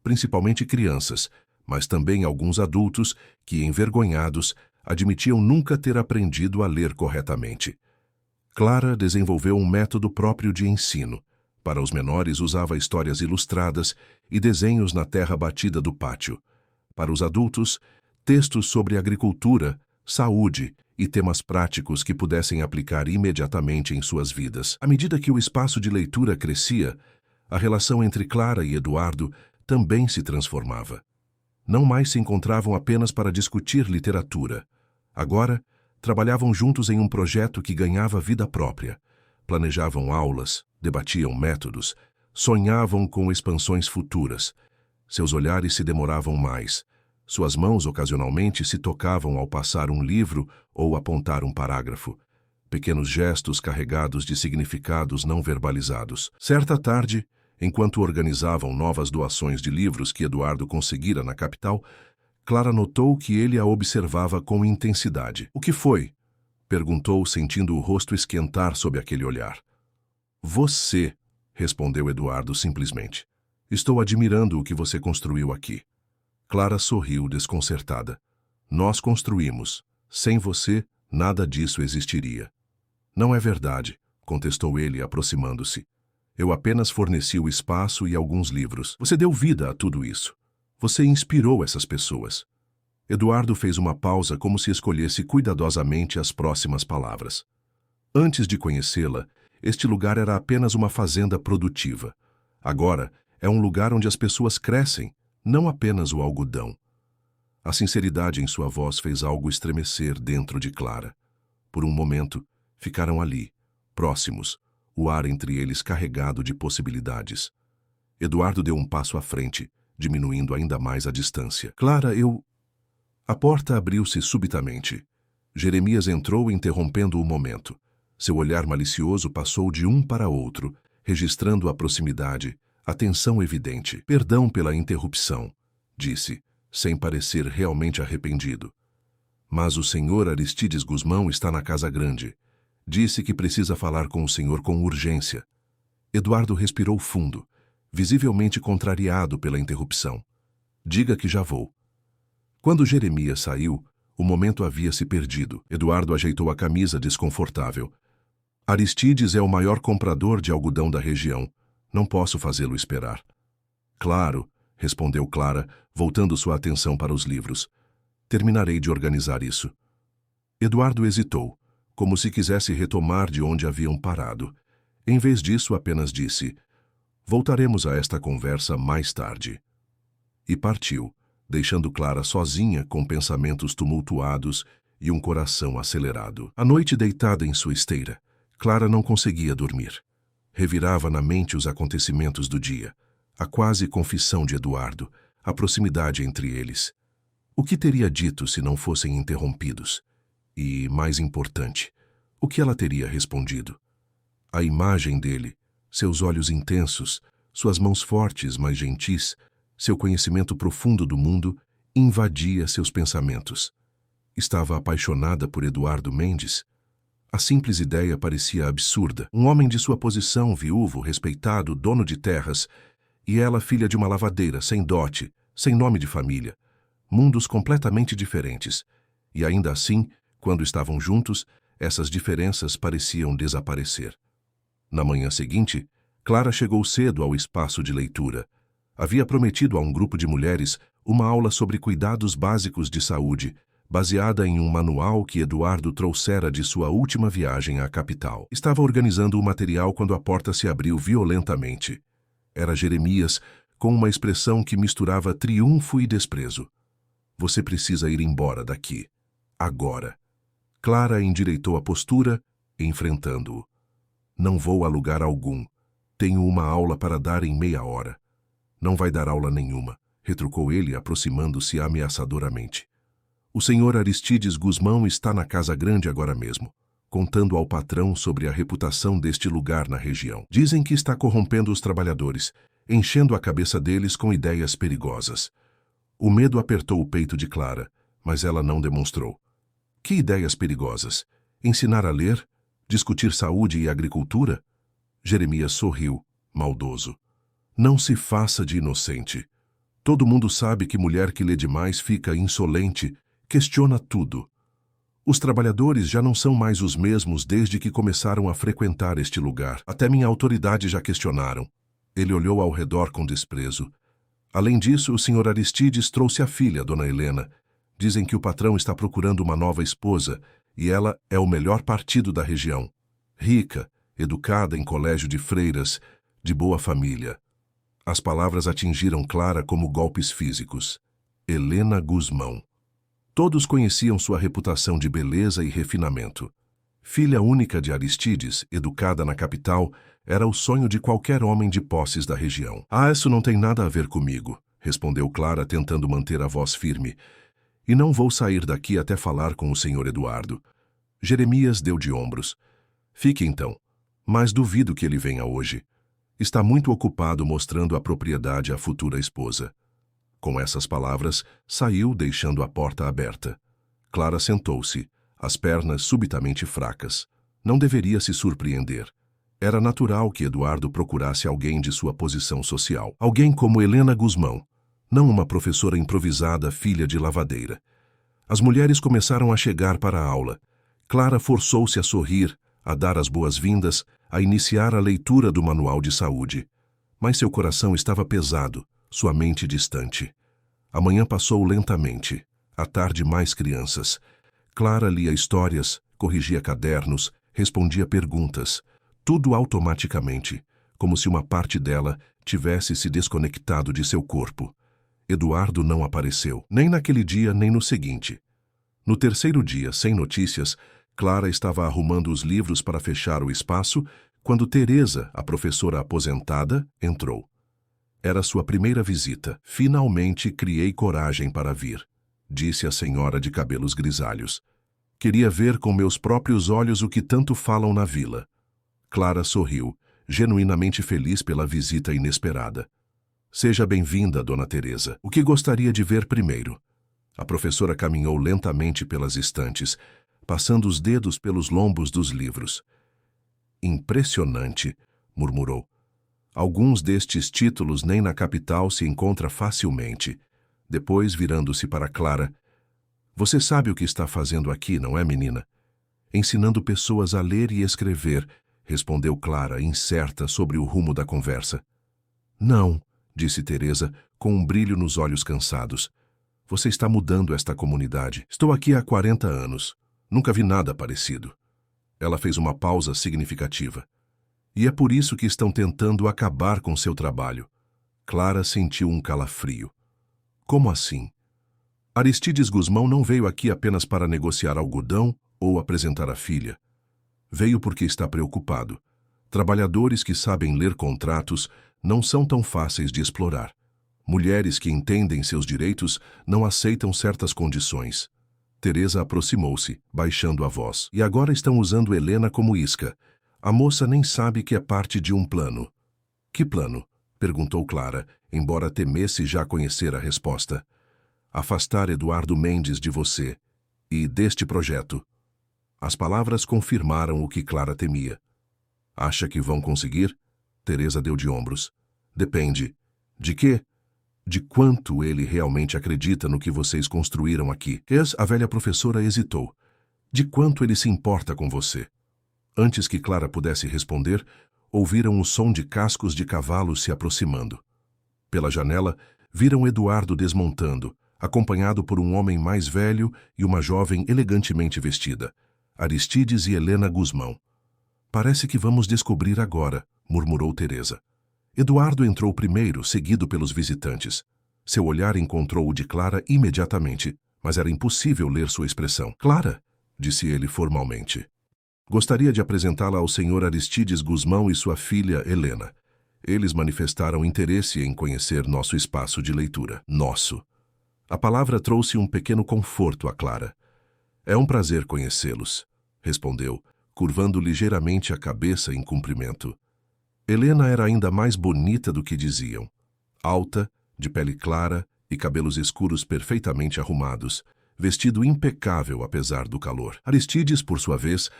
principalmente crianças, mas também alguns adultos que, envergonhados, admitiam nunca ter aprendido a ler corretamente. Clara desenvolveu um método próprio de ensino. Para os menores, usava histórias ilustradas e desenhos na terra batida do pátio. Para os adultos, textos sobre agricultura, saúde e temas práticos que pudessem aplicar imediatamente em suas vidas. À medida que o espaço de leitura crescia, a relação entre Clara e Eduardo também se transformava. Não mais se encontravam apenas para discutir literatura. Agora, trabalhavam juntos em um projeto que ganhava vida própria. Planejavam aulas, debatiam métodos, sonhavam com expansões futuras. Seus olhares se demoravam mais. Suas mãos ocasionalmente se tocavam ao passar um livro ou apontar um parágrafo. Pequenos gestos carregados de significados não verbalizados. Certa tarde, enquanto organizavam novas doações de livros que Eduardo conseguira na capital, Clara notou que ele a observava com intensidade. "O que foi?" perguntou, sentindo o rosto esquentar sob aquele olhar. "Você", respondeu Eduardo simplesmente. "Estou admirando o que você construiu aqui." Clara sorriu desconcertada. "Nós construímos. Sem você, nada disso existiria." "Não é verdade", contestou ele, aproximando-se. "Eu apenas forneci o espaço e alguns livros. Você deu vida a tudo isso. Você inspirou essas pessoas." Eduardo fez uma pausa como se escolhesse cuidadosamente as próximas palavras. Antes de conhecê-la, este lugar era apenas uma fazenda produtiva. Agora, é um lugar onde as pessoas crescem, não apenas o algodão. A sinceridade em sua voz fez algo estremecer dentro de Clara. Por um momento, ficaram ali, próximos, o ar entre eles carregado de possibilidades. Eduardo deu um passo à frente, diminuindo ainda mais a distância. "Clara, eu..." A porta abriu-se subitamente. Jeremias entrou, interrompendo o momento. Seu olhar malicioso passou de um para outro, registrando a proximidade, a tensão evidente. "Perdão pela interrupção", disse, sem parecer realmente arrependido. "Mas o senhor Aristides Guzmão está na casa grande. Disse que precisa falar com o senhor com urgência." Eduardo respirou fundo, visivelmente contrariado pela interrupção. "Diga que já vou." Quando Jeremias saiu, o momento havia se perdido. Eduardo ajeitou a camisa desconfortável. "Aristides é o maior comprador de algodão da região. Não posso fazê-lo esperar." "Claro", respondeu Clara, voltando sua atenção para os livros. Terminarei de organizar isso. Eduardo hesitou, como se quisesse retomar de onde haviam parado. Em vez disso, apenas disse: voltaremos a esta conversa mais tarde. E partiu, deixando Clara sozinha com pensamentos tumultuados e um coração acelerado. À noite, deitada em sua esteira, Clara não conseguia dormir. Revirava na mente os acontecimentos do dia, a quase confissão de Eduardo, a proximidade entre eles. O que teria dito se não fossem interrompidos? E, mais importante, o que ela teria respondido? A imagem dele, seus olhos intensos, suas mãos fortes, mas gentis, seu conhecimento profundo do mundo, invadia seus pensamentos. Estava apaixonada por Eduardo Mendes? A simples ideia parecia absurda. Um homem de sua posição, viúvo, respeitado, dono de terras, e ela filha de uma lavadeira, sem dote, sem nome de família. Mundos completamente diferentes. E ainda assim, quando estavam juntos, essas diferenças pareciam desaparecer. Na manhã seguinte, Clara chegou cedo ao espaço de leitura. Havia prometido a um grupo de mulheres uma aula sobre cuidados básicos de saúde, baseada em um manual que Eduardo trouxera de sua última viagem à capital. Estava organizando o material quando a porta se abriu violentamente. Era Jeremias, com uma expressão que misturava triunfo e desprezo. Você precisa ir embora daqui. Agora. Clara endireitou a postura, enfrentando-o. Não vou a lugar algum. Tenho uma aula para dar em meia hora. Não vai dar aula nenhuma, retrucou ele, aproximando-se ameaçadoramente. O senhor Aristides Guzmão está na Casa Grande agora mesmo, contando ao patrão sobre a reputação deste lugar na região. Dizem que está corrompendo os trabalhadores, enchendo a cabeça deles com ideias perigosas. O medo apertou o peito de Clara, mas ela não demonstrou. Que ideias perigosas? Ensinar a ler? Discutir saúde e agricultura? Jeremias sorriu, maldoso. Não se faça de inocente. Todo mundo sabe que mulher que lê demais fica insolente, questiona tudo. Os trabalhadores já não são mais os mesmos desde que começaram a frequentar este lugar. Até minha autoridade já questionaram. Ele olhou ao redor com desprezo. Além disso, o senhor Aristides trouxe a filha, dona Helena. Dizem que o patrão está procurando uma nova esposa e ela é o melhor partido da região. Rica, educada em colégio de freiras, de boa família. As palavras atingiram Clara como golpes físicos. Helena Guzmão. Todos conheciam sua reputação de beleza e refinamento. Filha única de Aristides, educada na capital, era o sonho de qualquer homem de posses da região. Ah, isso não tem nada a ver comigo, respondeu Clara, tentando manter a voz firme. E não vou sair daqui até falar com o senhor Eduardo. Jeremias deu de ombros. Fique então, mas duvido que ele venha hoje. Está muito ocupado mostrando a propriedade à futura esposa. Com essas palavras, saiu deixando a porta aberta. Clara sentou-se, as pernas subitamente fracas. Não deveria se surpreender. Era natural que Eduardo procurasse alguém de sua posição social. Alguém como Helena Guzmão, não uma professora improvisada filha de lavadeira. As mulheres começaram a chegar para a aula. Clara forçou-se a sorrir, a dar as boas-vindas, a iniciar a leitura do manual de saúde. Mas seu coração estava pesado, sua mente distante. A manhã passou lentamente, à tarde mais crianças. Clara lia histórias, corrigia cadernos, respondia perguntas, tudo automaticamente, como se uma parte dela tivesse se desconectado de seu corpo. Eduardo não apareceu, nem naquele dia nem no seguinte. No terceiro dia, sem notícias, Clara estava arrumando os livros para fechar o espaço quando Teresa, a professora aposentada, entrou. Era sua primeira visita. Finalmente criei coragem para vir, disse a senhora de cabelos grisalhos. Queria ver com meus próprios olhos o que tanto falam na vila. Clara sorriu, genuinamente feliz pela visita inesperada. Seja bem-vinda, dona Teresa. O que gostaria de ver primeiro? A professora caminhou lentamente pelas estantes, passando os dedos pelos lombos dos livros. Impressionante, murmurou. Alguns destes títulos nem na capital se encontra facilmente. Depois, virando-se para Clara, você sabe o que está fazendo aqui, não é, menina? Ensinando pessoas a ler e escrever, respondeu Clara, incerta sobre o rumo da conversa. Não, disse Teresa, com um brilho nos olhos cansados. Você está mudando esta comunidade. Estou aqui há 40 anos. Nunca vi nada parecido. Ela fez uma pausa significativa. E é por isso que estão tentando acabar com seu trabalho. Clara sentiu um calafrio. Como assim? Aristides Guzmão não veio aqui apenas para negociar algodão ou apresentar a filha. Veio porque está preocupado. Trabalhadores que sabem ler contratos não são tão fáceis de explorar. Mulheres que entendem seus direitos não aceitam certas condições. Teresa aproximou-se, baixando a voz. E agora estão usando Helena como isca. A moça nem sabe que é parte de um plano. Que plano? Perguntou Clara, embora temesse já conhecer a resposta. Afastar Eduardo Mendes de você e deste projeto. As palavras confirmaram o que Clara temia. Acha que vão conseguir? Teresa deu de ombros. Depende. De quê? De quanto ele realmente acredita no que vocês construíram aqui. A velha professora hesitou. De quanto ele se importa com você? Antes que Clara pudesse responder, ouviram o som de cascos de cavalos se aproximando. Pela janela, viram Eduardo desmontando, acompanhado por um homem mais velho e uma jovem elegantemente vestida, Aristides e Helena Guzmão. Parece que vamos descobrir agora, murmurou Teresa. Eduardo entrou primeiro, seguido pelos visitantes. Seu olhar encontrou o de Clara imediatamente, mas era impossível ler sua expressão. Clara, disse ele formalmente. Gostaria de apresentá-la ao senhor Aristides Guzmão e sua filha Helena. Eles manifestaram interesse em conhecer nosso espaço de leitura. Nosso. A palavra trouxe um pequeno conforto a Clara. É um prazer conhecê-los, respondeu, curvando ligeiramente a cabeça em cumprimento. Helena era ainda mais bonita do que diziam. Alta, de pele clara e cabelos escuros perfeitamente arrumados, vestido impecável apesar do calor. Aristides, por sua vez,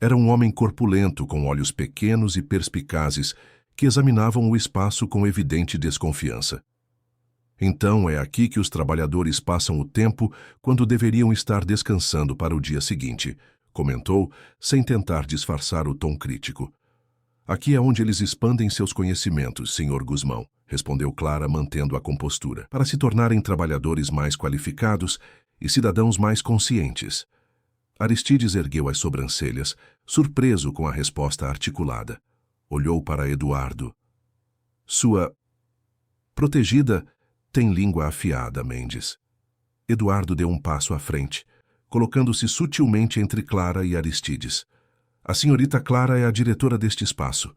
era um homem corpulento com olhos pequenos e perspicazes que examinavam o espaço com evidente desconfiança. Então é aqui que os trabalhadores passam o tempo quando deveriam estar descansando para o dia seguinte, comentou, sem tentar disfarçar o tom crítico. Aqui é onde eles expandem seus conhecimentos, senhor Guzmão, respondeu Clara, mantendo a compostura, para se tornarem trabalhadores mais qualificados e cidadãos mais conscientes. Aristides ergueu as sobrancelhas, surpreso com a resposta articulada. Olhou para Eduardo. Sua protegida tem língua afiada, Mendes. Eduardo deu um passo à frente, colocando-se sutilmente entre Clara e Aristides. A senhorita Clara é a diretora deste espaço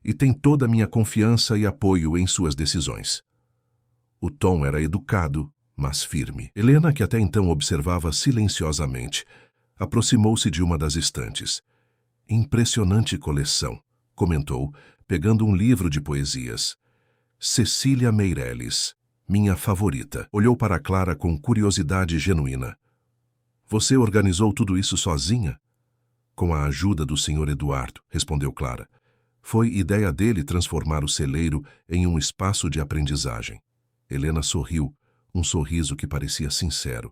e tem toda a minha confiança e apoio em suas decisões. O tom era educado, mas firme. Helena, que até então observava silenciosamente, aproximou-se de uma das estantes. Impressionante coleção, comentou, pegando um livro de poesias. Cecília Meirelles, minha favorita. Olhou para Clara com curiosidade genuína. Você organizou tudo isso sozinha? Com a ajuda do Sr. Eduardo, respondeu Clara. Foi ideia dele transformar o celeiro em um espaço de aprendizagem. Helena sorriu, um sorriso que parecia sincero.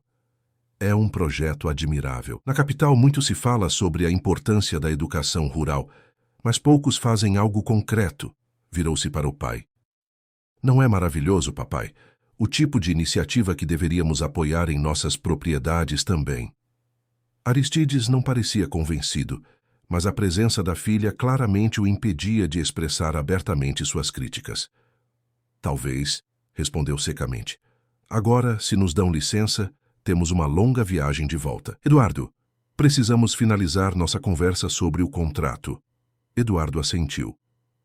É um projeto admirável. Na capital muito se fala sobre a importância da educação rural, mas poucos fazem algo concreto. Virou-se para o pai. Não é maravilhoso, papai? O tipo de iniciativa que deveríamos apoiar em nossas propriedades também. Aristides não parecia convencido, mas a presença da filha claramente o impedia de expressar abertamente suas críticas. Talvez, respondeu secamente. Agora, se nos dão licença, temos uma longa viagem de volta. Eduardo, precisamos finalizar nossa conversa sobre o contrato. Eduardo assentiu.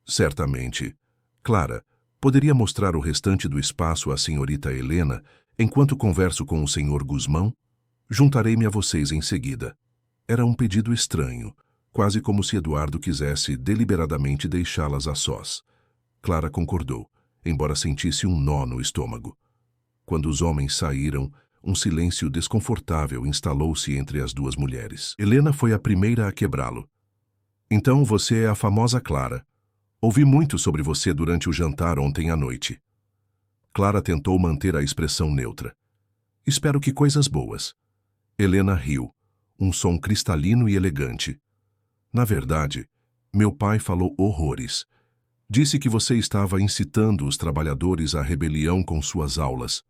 Certamente. Clara, poderia mostrar o restante do espaço à senhorita Helena enquanto converso com o senhor Guzmão? Juntarei-me a vocês em seguida. Era um pedido estranho, quase como se Eduardo quisesse deliberadamente deixá-las a sós. Clara concordou, embora sentisse um nó no estômago. Quando os homens saíram, um silêncio desconfortável instalou-se entre as duas mulheres. Helena foi a primeira a quebrá-lo. Então você é a famosa Clara. Ouvi muito sobre você durante o jantar ontem à noite. Clara tentou manter a expressão neutra. Espero que coisas boas. Helena riu, um som cristalino e elegante. Na verdade, meu pai falou horrores. Disse que você estava incitando os trabalhadores à rebelião com suas aulas.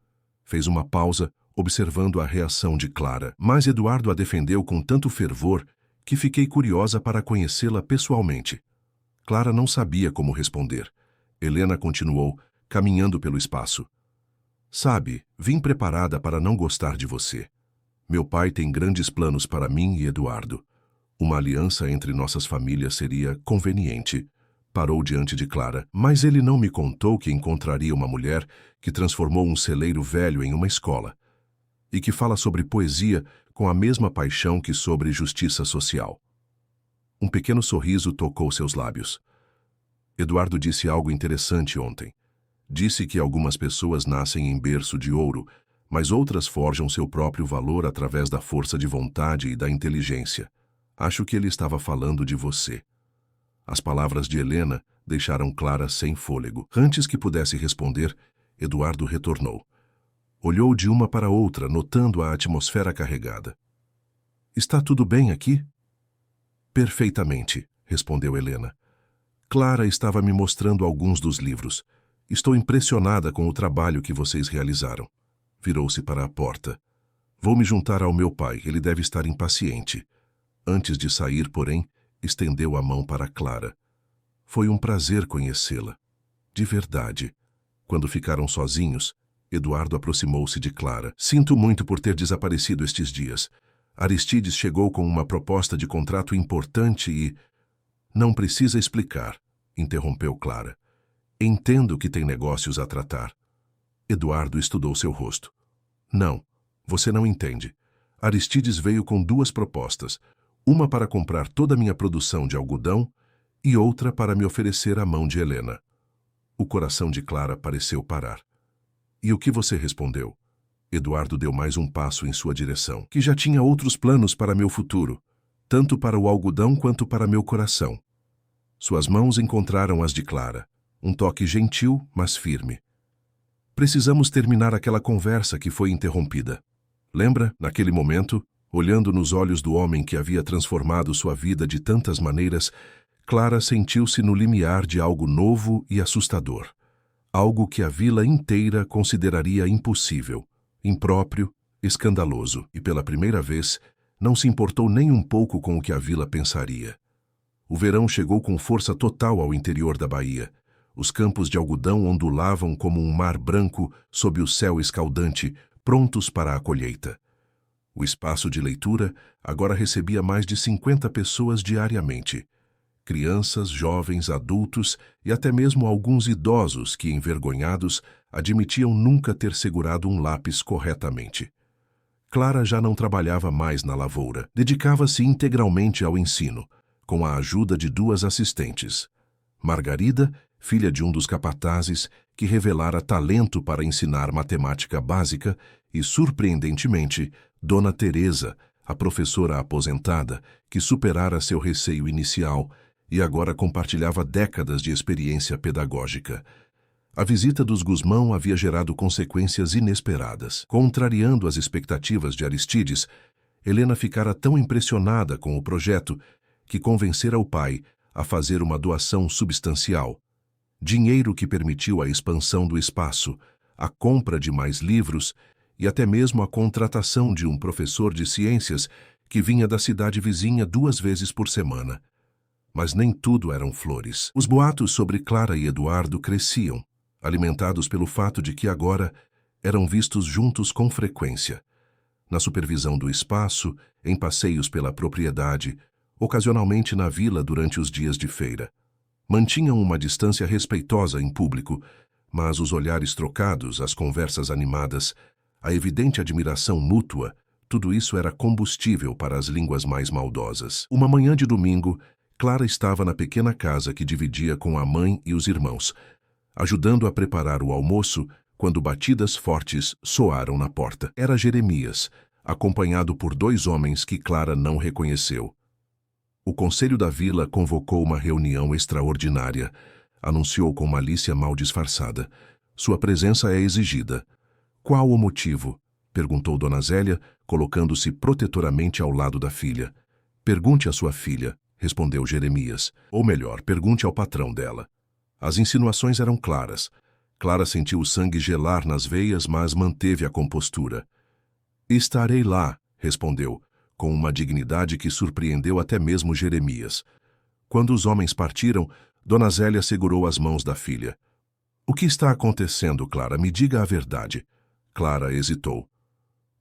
Fez uma pausa, observando a reação de Clara. Mas Eduardo a defendeu com tanto fervor que fiquei curiosa para conhecê-la pessoalmente. Clara não sabia como responder. Helena continuou, caminhando pelo espaço. Sabe, vim preparada para não gostar de você. Meu pai tem grandes planos para mim e Eduardo. Uma aliança entre nossas famílias seria conveniente. Parou diante de Clara, mas ele não me contou que encontraria uma mulher que transformou um celeiro velho em uma escola e que fala sobre poesia com a mesma paixão que sobre justiça social. Um pequeno sorriso tocou seus lábios. Eduardo disse algo interessante ontem. Disse que algumas pessoas nascem em berço de ouro, mas outras forjam seu próprio valor através da força de vontade e da inteligência. Acho que ele estava falando de você. As palavras de Helena deixaram Clara sem fôlego. Antes que pudesse responder, Eduardo retornou. Olhou de uma para outra, notando a atmosfera carregada. Está tudo bem aqui? Perfeitamente, respondeu Helena. Clara estava me mostrando alguns dos livros. Estou impressionada com o trabalho que vocês realizaram. Virou-se para a porta. Vou me juntar ao meu pai, ele deve estar impaciente. Antes de sair, porém, estendeu a mão para Clara. Foi um prazer conhecê-la. De verdade. Quando ficaram sozinhos, Eduardo aproximou-se de Clara. Sinto muito por ter desaparecido estes dias. Aristides chegou com uma proposta de contrato importante e... Não precisa explicar, interrompeu Clara. Entendo que tem negócios a tratar. Eduardo estudou seu rosto. Não, você não entende. Aristides veio com duas propostas. Uma para comprar toda a minha produção de algodão e outra para me oferecer a mão de Helena. O coração de Clara pareceu parar. E o que você respondeu? Eduardo deu mais um passo em sua direção. Que já tinha outros planos para meu futuro, tanto para o algodão quanto para meu coração. Suas mãos encontraram as de Clara. Um toque gentil, mas firme. Precisamos terminar aquela conversa que foi interrompida. Lembra, naquele momento, olhando nos olhos do homem que havia transformado sua vida de tantas maneiras, Clara sentiu-se no limiar de algo novo e assustador. Algo que a vila inteira consideraria impossível, impróprio, escandaloso, e pela primeira vez não se importou nem um pouco com o que a vila pensaria. O verão chegou com força total ao interior da Bahia. Os campos de algodão ondulavam como um mar branco sob o céu escaldante, prontos para a colheita. O espaço de leitura agora recebia mais de 50 pessoas diariamente. Crianças, jovens, adultos e até mesmo alguns idosos que, envergonhados, admitiam nunca ter segurado um lápis corretamente. Clara já não trabalhava mais na lavoura. Dedicava-se integralmente ao ensino, com a ajuda de duas assistentes. Margarida, filha de um dos capatazes, que revelara talento para ensinar matemática básica, e, surpreendentemente, Dona Teresa, a professora aposentada, que superara seu receio inicial e agora compartilhava décadas de experiência pedagógica. A visita dos Gusmão havia gerado consequências inesperadas. Contrariando as expectativas de Aristides, Helena ficara tão impressionada com o projeto que convencera o pai a fazer uma doação substancial. Dinheiro que permitiu a expansão do espaço, a compra de mais livros e até mesmo a contratação de um professor de ciências que vinha da cidade vizinha 2 vezes por semana. Mas nem tudo eram flores. Os boatos sobre Clara e Eduardo cresciam, alimentados pelo fato de que agora eram vistos juntos com frequência. Na supervisão do espaço, em passeios pela propriedade, ocasionalmente na vila durante os dias de feira. Mantinham uma distância respeitosa em público, mas os olhares trocados, as conversas animadas, a evidente admiração mútua, tudo isso era combustível para as línguas mais maldosas. Uma manhã de domingo, Clara estava na pequena casa que dividia com a mãe e os irmãos, ajudando a preparar o almoço quando batidas fortes soaram na porta. Era Jeremias, acompanhado por 2 homens que Clara não reconheceu. O conselho da vila convocou uma reunião extraordinária, anunciou com malícia mal disfarçada. Sua presença é exigida. Qual o motivo? Perguntou Dona Zélia, colocando-se protetoramente ao lado da filha. Pergunte à sua filha, respondeu Jeremias. Ou melhor, pergunte ao patrão dela. As insinuações eram claras. Clara sentiu o sangue gelar nas veias, mas manteve a compostura. Estarei lá, respondeu, com uma dignidade que surpreendeu até mesmo Jeremias. Quando os homens partiram, Dona Zélia segurou as mãos da filha. O que está acontecendo, Clara? Me diga a verdade. Clara hesitou.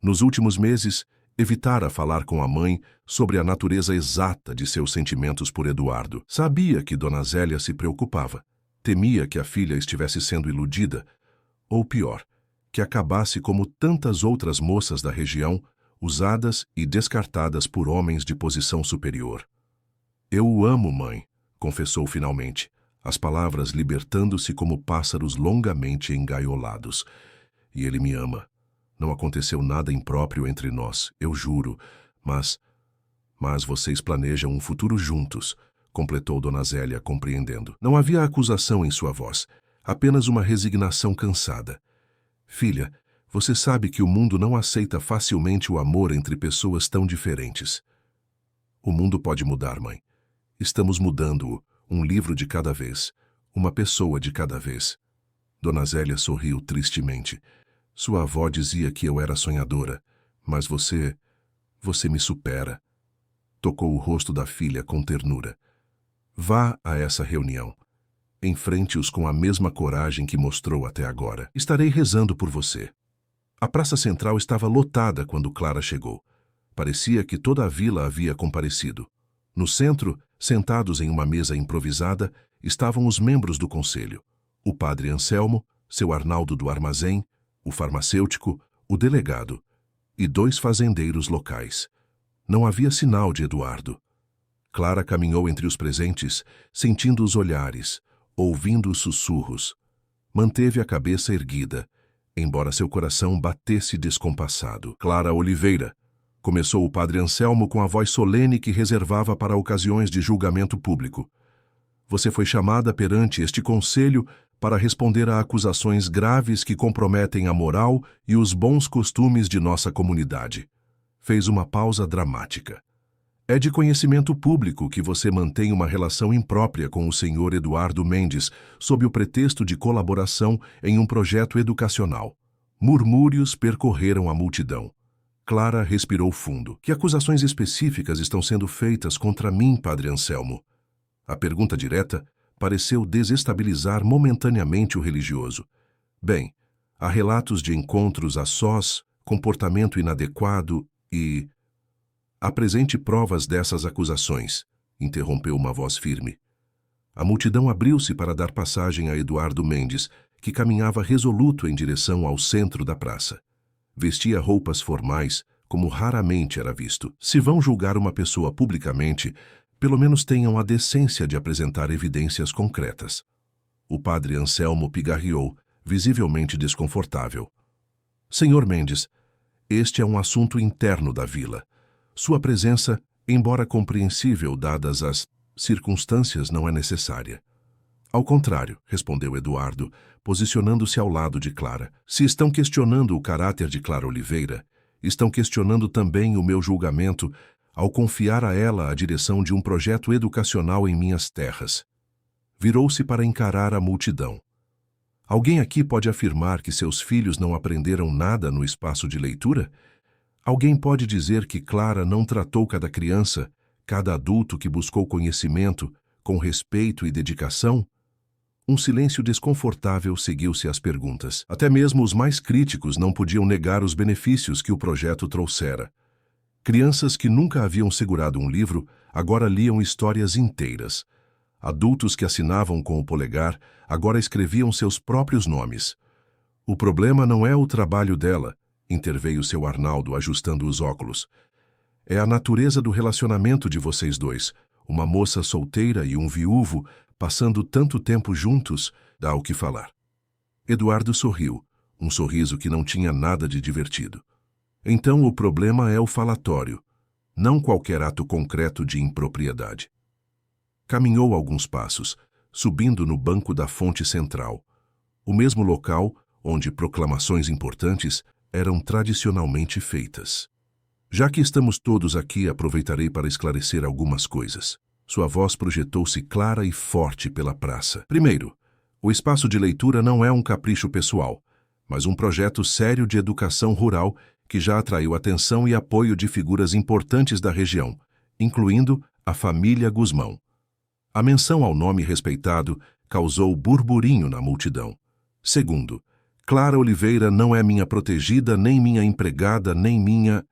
Nos últimos meses, evitara falar com a mãe sobre a natureza exata de seus sentimentos por Eduardo. Sabia que Dona Zélia se preocupava. Temia que a filha estivesse sendo iludida, ou pior, que acabasse como tantas outras moças da região, usadas e descartadas por homens de posição superior. Eu o amo, mãe, confessou finalmente, as palavras libertando-se como pássaros longamente engaiolados. E ele me ama. Não aconteceu nada impróprio entre nós, eu juro, mas vocês planejam um futuro juntos, completou Dona Zélia, compreendendo. Não havia acusação em sua voz, apenas uma resignação cansada. Filha, você sabe que o mundo não aceita facilmente o amor entre pessoas tão diferentes. O mundo pode mudar, mãe. Estamos mudando-o, um livro de cada vez, uma pessoa de cada vez. Dona Zélia sorriu tristemente. Sua avó dizia que eu era sonhadora, mas você me supera. Tocou o rosto da filha com ternura. Vá a essa reunião. Enfrente-os com a mesma coragem que mostrou até agora. Estarei rezando por você. A praça central estava lotada quando Clara chegou. Parecia que toda a vila havia comparecido. No centro, sentados em uma mesa improvisada, estavam os membros do conselho. O padre Anselmo, seu Arnaldo do armazém, o farmacêutico, o delegado e 2 fazendeiros locais. Não havia sinal de Eduardo. Clara caminhou entre os presentes, sentindo os olhares, ouvindo os sussurros. Manteve a cabeça erguida, embora seu coração batesse descompassado. Clara Oliveira, começou o padre Anselmo com a voz solene que reservava para ocasiões de julgamento público. Você foi chamada perante este conselho para responder a acusações graves que comprometem a moral e os bons costumes de nossa comunidade. Fez uma pausa dramática. É de conhecimento público que você mantém uma relação imprópria com o senhor Eduardo Mendes, sob o pretexto de colaboração em um projeto educacional. Murmúrios percorreram a multidão. Clara respirou fundo. Que acusações específicas estão sendo feitas contra mim, padre Anselmo? A pergunta direta pareceu desestabilizar momentaneamente o religioso. Bem, há relatos de encontros a sós, comportamento inadequado e... Apresente provas dessas acusações, interrompeu uma voz firme. A multidão abriu-se para dar passagem a Eduardo Mendes, que caminhava resoluto em direção ao centro da praça. Vestia roupas formais, como raramente era visto. Se vão julgar uma pessoa publicamente, pelo menos tenham a decência de apresentar evidências concretas. O padre Anselmo pigarreou, visivelmente desconfortável. Senhor Mendes, este é um assunto interno da vila. Sua presença, embora compreensível dadas as circunstâncias, não é necessária. Ao contrário, respondeu Eduardo, posicionando-se ao lado de Clara. Se estão questionando o caráter de Clara Oliveira, estão questionando também o meu julgamento ao confiar a ela a direção de um projeto educacional em minhas terras. Virou-se para encarar a multidão. Alguém aqui pode afirmar que seus filhos não aprenderam nada no espaço de leitura? Alguém pode dizer que Clara não tratou cada criança, cada adulto que buscou conhecimento, com respeito e dedicação? Um silêncio desconfortável seguiu-se às perguntas. Até mesmo os mais críticos não podiam negar os benefícios que o projeto trouxera. Crianças que nunca haviam segurado um livro, agora liam histórias inteiras. Adultos que assinavam com o polegar, agora escreviam seus próprios nomes. O problema não é o trabalho dela, interveio seu Arnaldo, ajustando os óculos. É a natureza do relacionamento de vocês dois. Uma moça solteira e um viúvo, passando tanto tempo juntos, dá o que falar. Eduardo sorriu, um sorriso que não tinha nada de divertido. Então o problema é o falatório, não qualquer ato concreto de impropriedade. Caminhou alguns passos, subindo no banco da fonte central, o mesmo local onde proclamações importantes eram tradicionalmente feitas. Já que estamos todos aqui, aproveitarei para esclarecer algumas coisas. Sua voz projetou-se clara e forte pela praça. Primeiro, O espaço de leitura não é um capricho pessoal, mas um projeto sério de educação rural que já atraiu atenção e apoio de figuras importantes da região, incluindo a família Guzmão. A menção ao nome respeitado causou burburinho na multidão. Segundo, Clara Oliveira não é minha protegida, nem minha empregada, nem minha...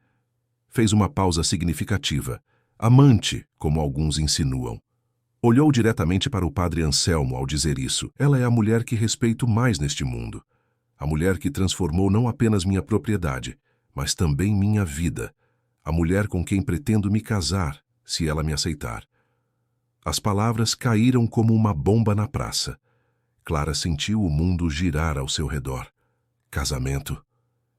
Fez uma pausa significativa. Amante, como alguns insinuam. Olhou diretamente para o padre Anselmo ao dizer isso. Ela é a mulher que respeito mais neste mundo. A mulher que transformou não apenas minha propriedade, mas também minha vida. A mulher com quem pretendo me casar, se ela me aceitar. As palavras caíram como uma bomba na praça. Clara sentiu o mundo girar ao seu redor. Casamento.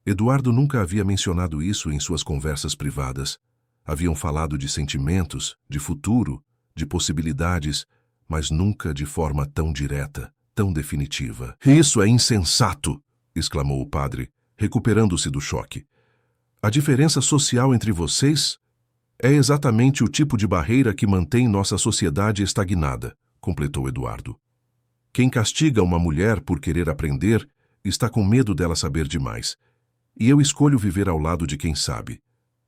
Eduardo nunca havia mencionado isso em suas conversas privadas. Haviam falado de sentimentos, de futuro, de possibilidades, mas nunca de forma tão direta, tão definitiva. "Isso é insensato!" exclamou o padre, recuperando-se do choque. "A diferença social entre vocês é exatamente o tipo de barreira que mantém nossa sociedade estagnada", completou Eduardo. "Quem castiga uma mulher por querer aprender está com medo dela saber demais. E eu escolho viver ao lado de quem sabe."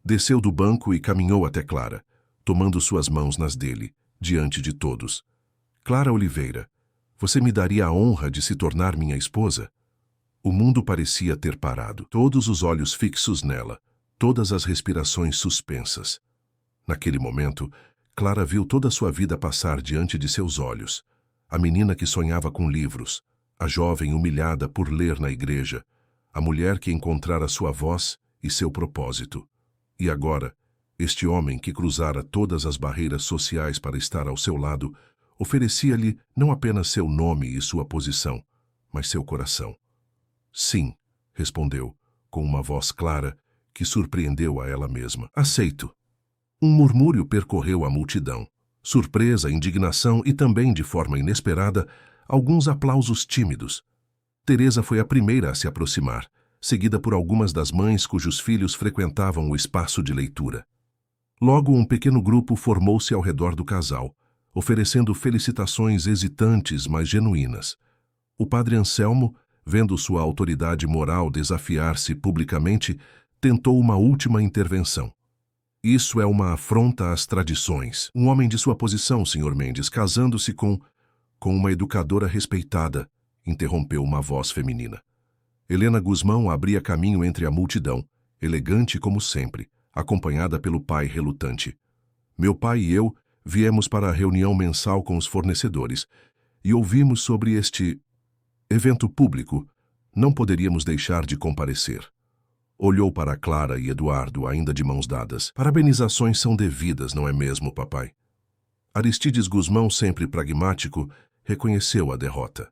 Desceu do banco e caminhou até Clara, tomando suas mãos nas dele, diante de todos. "Clara Oliveira, você me daria a honra de se tornar minha esposa?" O mundo parecia ter parado, todos os olhos fixos nela, todas as respirações suspensas. Naquele momento, Clara viu toda a sua vida passar diante de seus olhos. A menina que sonhava com livros, a jovem humilhada por ler na igreja, a mulher que encontrara sua voz e seu propósito. E agora, este homem que cruzara todas as barreiras sociais para estar ao seu lado, oferecia-lhe não apenas seu nome e sua posição, mas seu coração. "Sim", respondeu, com uma voz clara que surpreendeu a ela mesma. "Aceito." Um murmúrio percorreu a multidão. Surpresa, indignação e também, de forma inesperada, alguns aplausos tímidos. Teresa foi a primeira a se aproximar, seguida por algumas das mães cujos filhos frequentavam o espaço de leitura. Logo, um pequeno grupo formou-se ao redor do casal, oferecendo felicitações hesitantes, mas genuínas. O padre Anselmo, vendo sua autoridade moral desafiar-se publicamente, tentou uma última intervenção. "Isso é uma afronta às tradições. Um homem de sua posição, Sr. Mendes, casando-se com uma educadora respeitada", interrompeu uma voz feminina. Helena Guzmão abria caminho entre a multidão, elegante como sempre, acompanhada pelo pai relutante. "Meu pai e eu viemos para a reunião mensal com os fornecedores e ouvimos sobre este evento público. Não poderíamos deixar de comparecer." Olhou para Clara e Eduardo, ainda de mãos dadas. "Parabenizações são devidas, não é mesmo, papai?" Aristides Guzmão, sempre pragmático, reconheceu a derrota.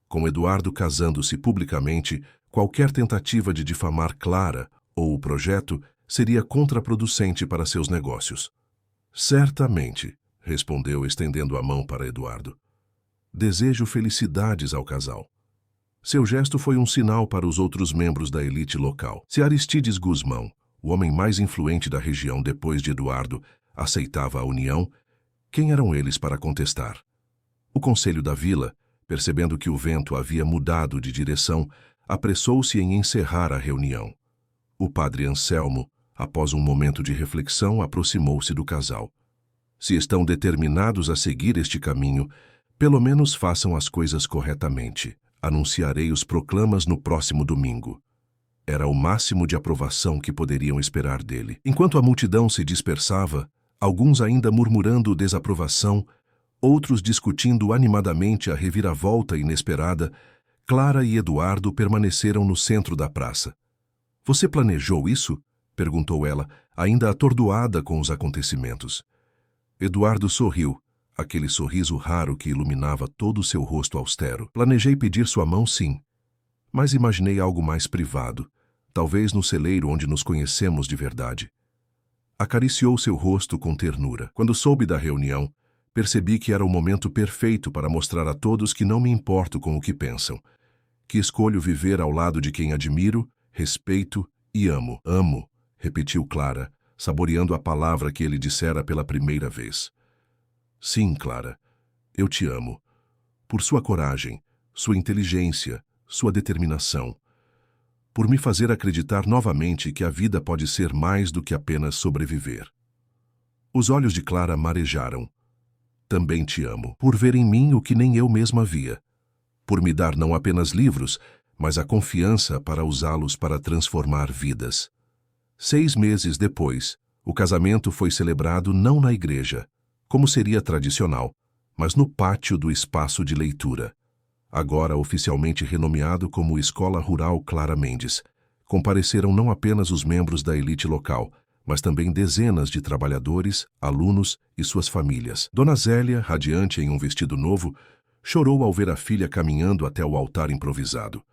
Com Eduardo casando-se publicamente, qualquer tentativa de difamar Clara ou o projeto seria contraproducente para seus negócios. "Certamente", respondeu, estendendo a mão para Eduardo. "Desejo felicidades ao casal." Seu gesto foi um sinal para os outros membros da elite local. Se Aristides Guzmão, o homem mais influente da região depois de Eduardo, aceitava a união, quem eram eles para contestar? O conselho da vila, percebendo que o vento havia mudado de direção, apressou-se em encerrar a reunião. O padre Anselmo, após um momento de reflexão, aproximou-se do casal. "Se estão determinados a seguir este caminho, pelo menos façam as coisas corretamente. Anunciarei os proclamas no próximo domingo." Era o máximo de aprovação que poderiam esperar dele. Enquanto a multidão se dispersava, alguns ainda murmurando desaprovação, outros discutindo animadamente a reviravolta inesperada, Clara e Eduardo permaneceram no centro da praça. "Você planejou isso?" perguntou ela, ainda atordoada com os acontecimentos. Eduardo sorriu, aquele sorriso raro que iluminava todo o seu rosto austero. "Planejei pedir sua mão, sim, mas imaginei algo mais privado, talvez no celeiro onde nos conhecemos de verdade." Acariciou seu rosto com ternura. "Quando soube da reunião, percebi que era o momento perfeito para mostrar a todos que não me importo com o que pensam, que escolho viver ao lado de quem admiro, respeito e amo." "Amo", repetiu Clara, saboreando a palavra que ele dissera pela primeira vez. "Sim, Clara, eu te amo. Por sua coragem, sua inteligência, sua determinação, por me fazer acreditar novamente que a vida pode ser mais do que apenas sobreviver. Os olhos de Clara marejaram. Também te amo, por ver em mim o que nem eu mesma via, por me dar não apenas livros, mas a confiança para usá-los para transformar vidas. 6 meses depois, o casamento foi celebrado não na igreja, como seria tradicional, mas no pátio do espaço de leitura, agora oficialmente renomeado como Escola Rural Clara Mendes. Compareceram não apenas os membros da elite local, mas também dezenas de trabalhadores, alunos e suas famílias. Dona Zélia, radiante em um vestido novo, chorou ao ver a filha caminhando até o altar improvisado.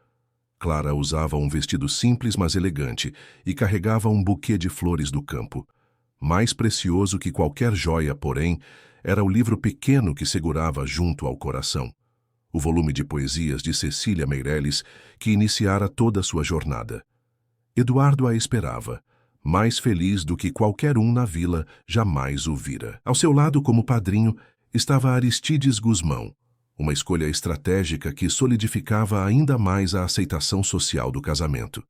Clara usava um vestido simples, mas elegante, e carregava um buquê de flores do campo. Mais precioso que qualquer joia, porém, era o livro pequeno que segurava junto ao coração. O volume de poesias de Cecília Meirelles, que iniciara toda a sua jornada. Eduardo a esperava, mais feliz do que qualquer um na vila jamais o vira. Ao seu lado, como padrinho, estava Aristides Guzmão, uma escolha estratégica que solidificava ainda mais a aceitação social do casamento.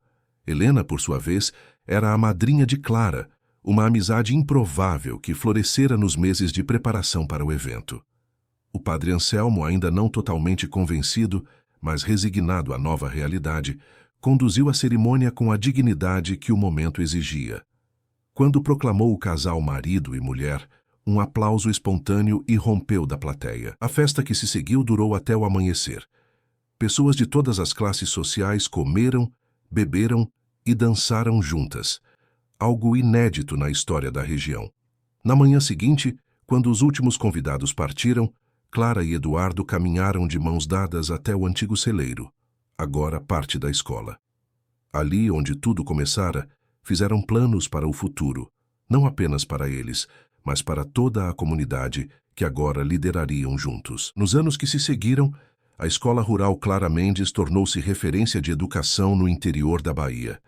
Helena, por sua vez, era a madrinha de Clara, uma amizade improvável que florescera nos meses de preparação para o evento. O padre Anselmo, ainda não totalmente convencido, mas resignado à nova realidade, conduziu a cerimônia com a dignidade que o momento exigia. Quando proclamou o casal marido e mulher, um aplauso espontâneo irrompeu da plateia. A festa que se seguiu durou até o amanhecer. Pessoas de todas as classes sociais comeram, beberam e dançaram juntas, algo inédito na história da região. Na manhã seguinte, quando os últimos convidados partiram, Clara e Eduardo caminharam de mãos dadas até o antigo celeiro, agora parte da escola. Ali, onde tudo começara, fizeram planos para o futuro, não apenas para eles, mas para toda a comunidade que agora liderariam juntos. Nos anos que se seguiram, a Escola Rural Clara Mendes tornou-se referência de educação no interior da Bahia.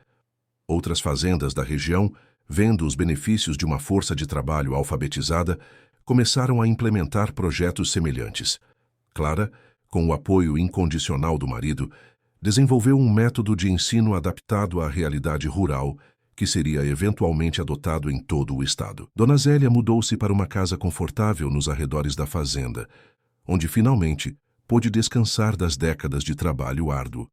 Outras fazendas da região, vendo os benefícios de uma força de trabalho alfabetizada, começaram a implementar projetos semelhantes. Clara, com o apoio incondicional do marido, desenvolveu um método de ensino adaptado à realidade rural, que seria eventualmente adotado em todo o estado. Dona Zélia mudou-se para uma casa confortável nos arredores da fazenda, onde finalmente pôde descansar das décadas de trabalho árduo.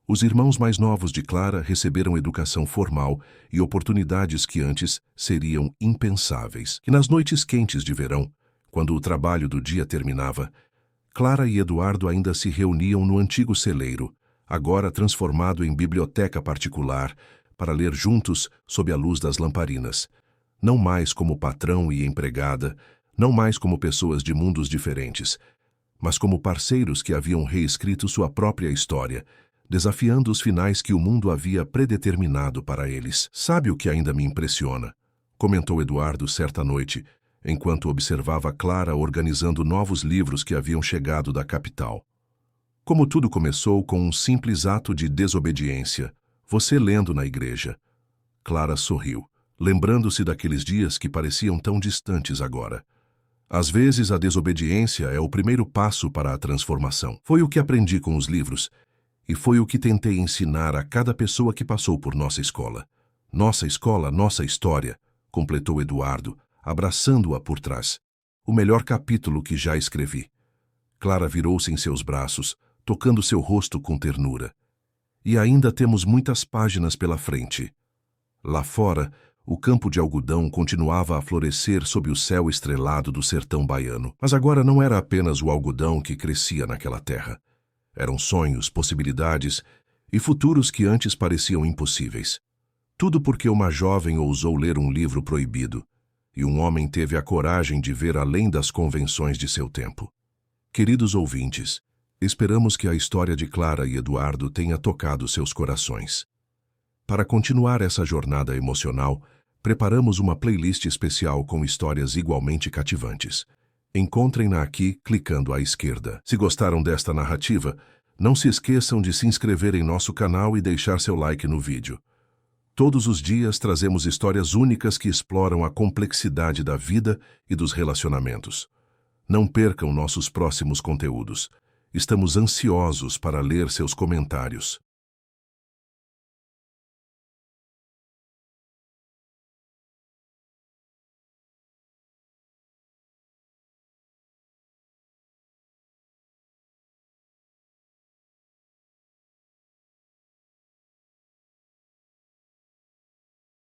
Os irmãos mais novos de Clara receberam educação formal e oportunidades que antes seriam impensáveis. E nas noites quentes de verão, quando o trabalho do dia terminava, Clara e Eduardo ainda se reuniam no antigo celeiro, agora transformado em biblioteca particular, para ler juntos sob a luz das lamparinas. Não mais como patrão e empregada, não mais como pessoas de mundos diferentes, mas como parceiros que haviam reescrito sua própria história, desafiando os finais que o mundo havia predeterminado para eles. Sabe o que ainda me impressiona? Comentou Eduardo certa noite, enquanto observava Clara organizando novos livros que haviam chegado da capital. Como tudo começou com um simples ato de desobediência, você lendo na igreja. Clara sorriu, lembrando-se daqueles dias que pareciam tão distantes agora. Às vezes a desobediência é o primeiro passo para a transformação. Foi o que aprendi com os livros, e foi o que tentei ensinar a cada pessoa que passou por nossa escola. Nossa escola, nossa história, completou Eduardo, abraçando-a por trás. O melhor capítulo que já escrevi. Clara virou-se em seus braços, tocando seu rosto com ternura. E ainda temos muitas páginas pela frente. Lá fora, o campo de algodão continuava a florescer sob o céu estrelado do sertão baiano. Mas agora não era apenas o algodão que crescia naquela terra. Eram sonhos, possibilidades e futuros que antes pareciam impossíveis. Tudo porque uma jovem ousou ler um livro proibido, e um homem teve a coragem de ver além das convenções de seu tempo. Queridos ouvintes, esperamos que a história de Clara e Eduardo tenha tocado seus corações. Para continuar essa jornada emocional, preparamos uma playlist especial com histórias igualmente cativantes. Encontrem-na aqui, clicando à esquerda. Se gostaram desta narrativa, não se esqueçam de se inscrever em nosso canal e deixar seu like no vídeo. Todos os dias trazemos histórias únicas que exploram a complexidade da vida e dos relacionamentos. Não percam nossos próximos conteúdos. Estamos ansiosos para ler seus comentários.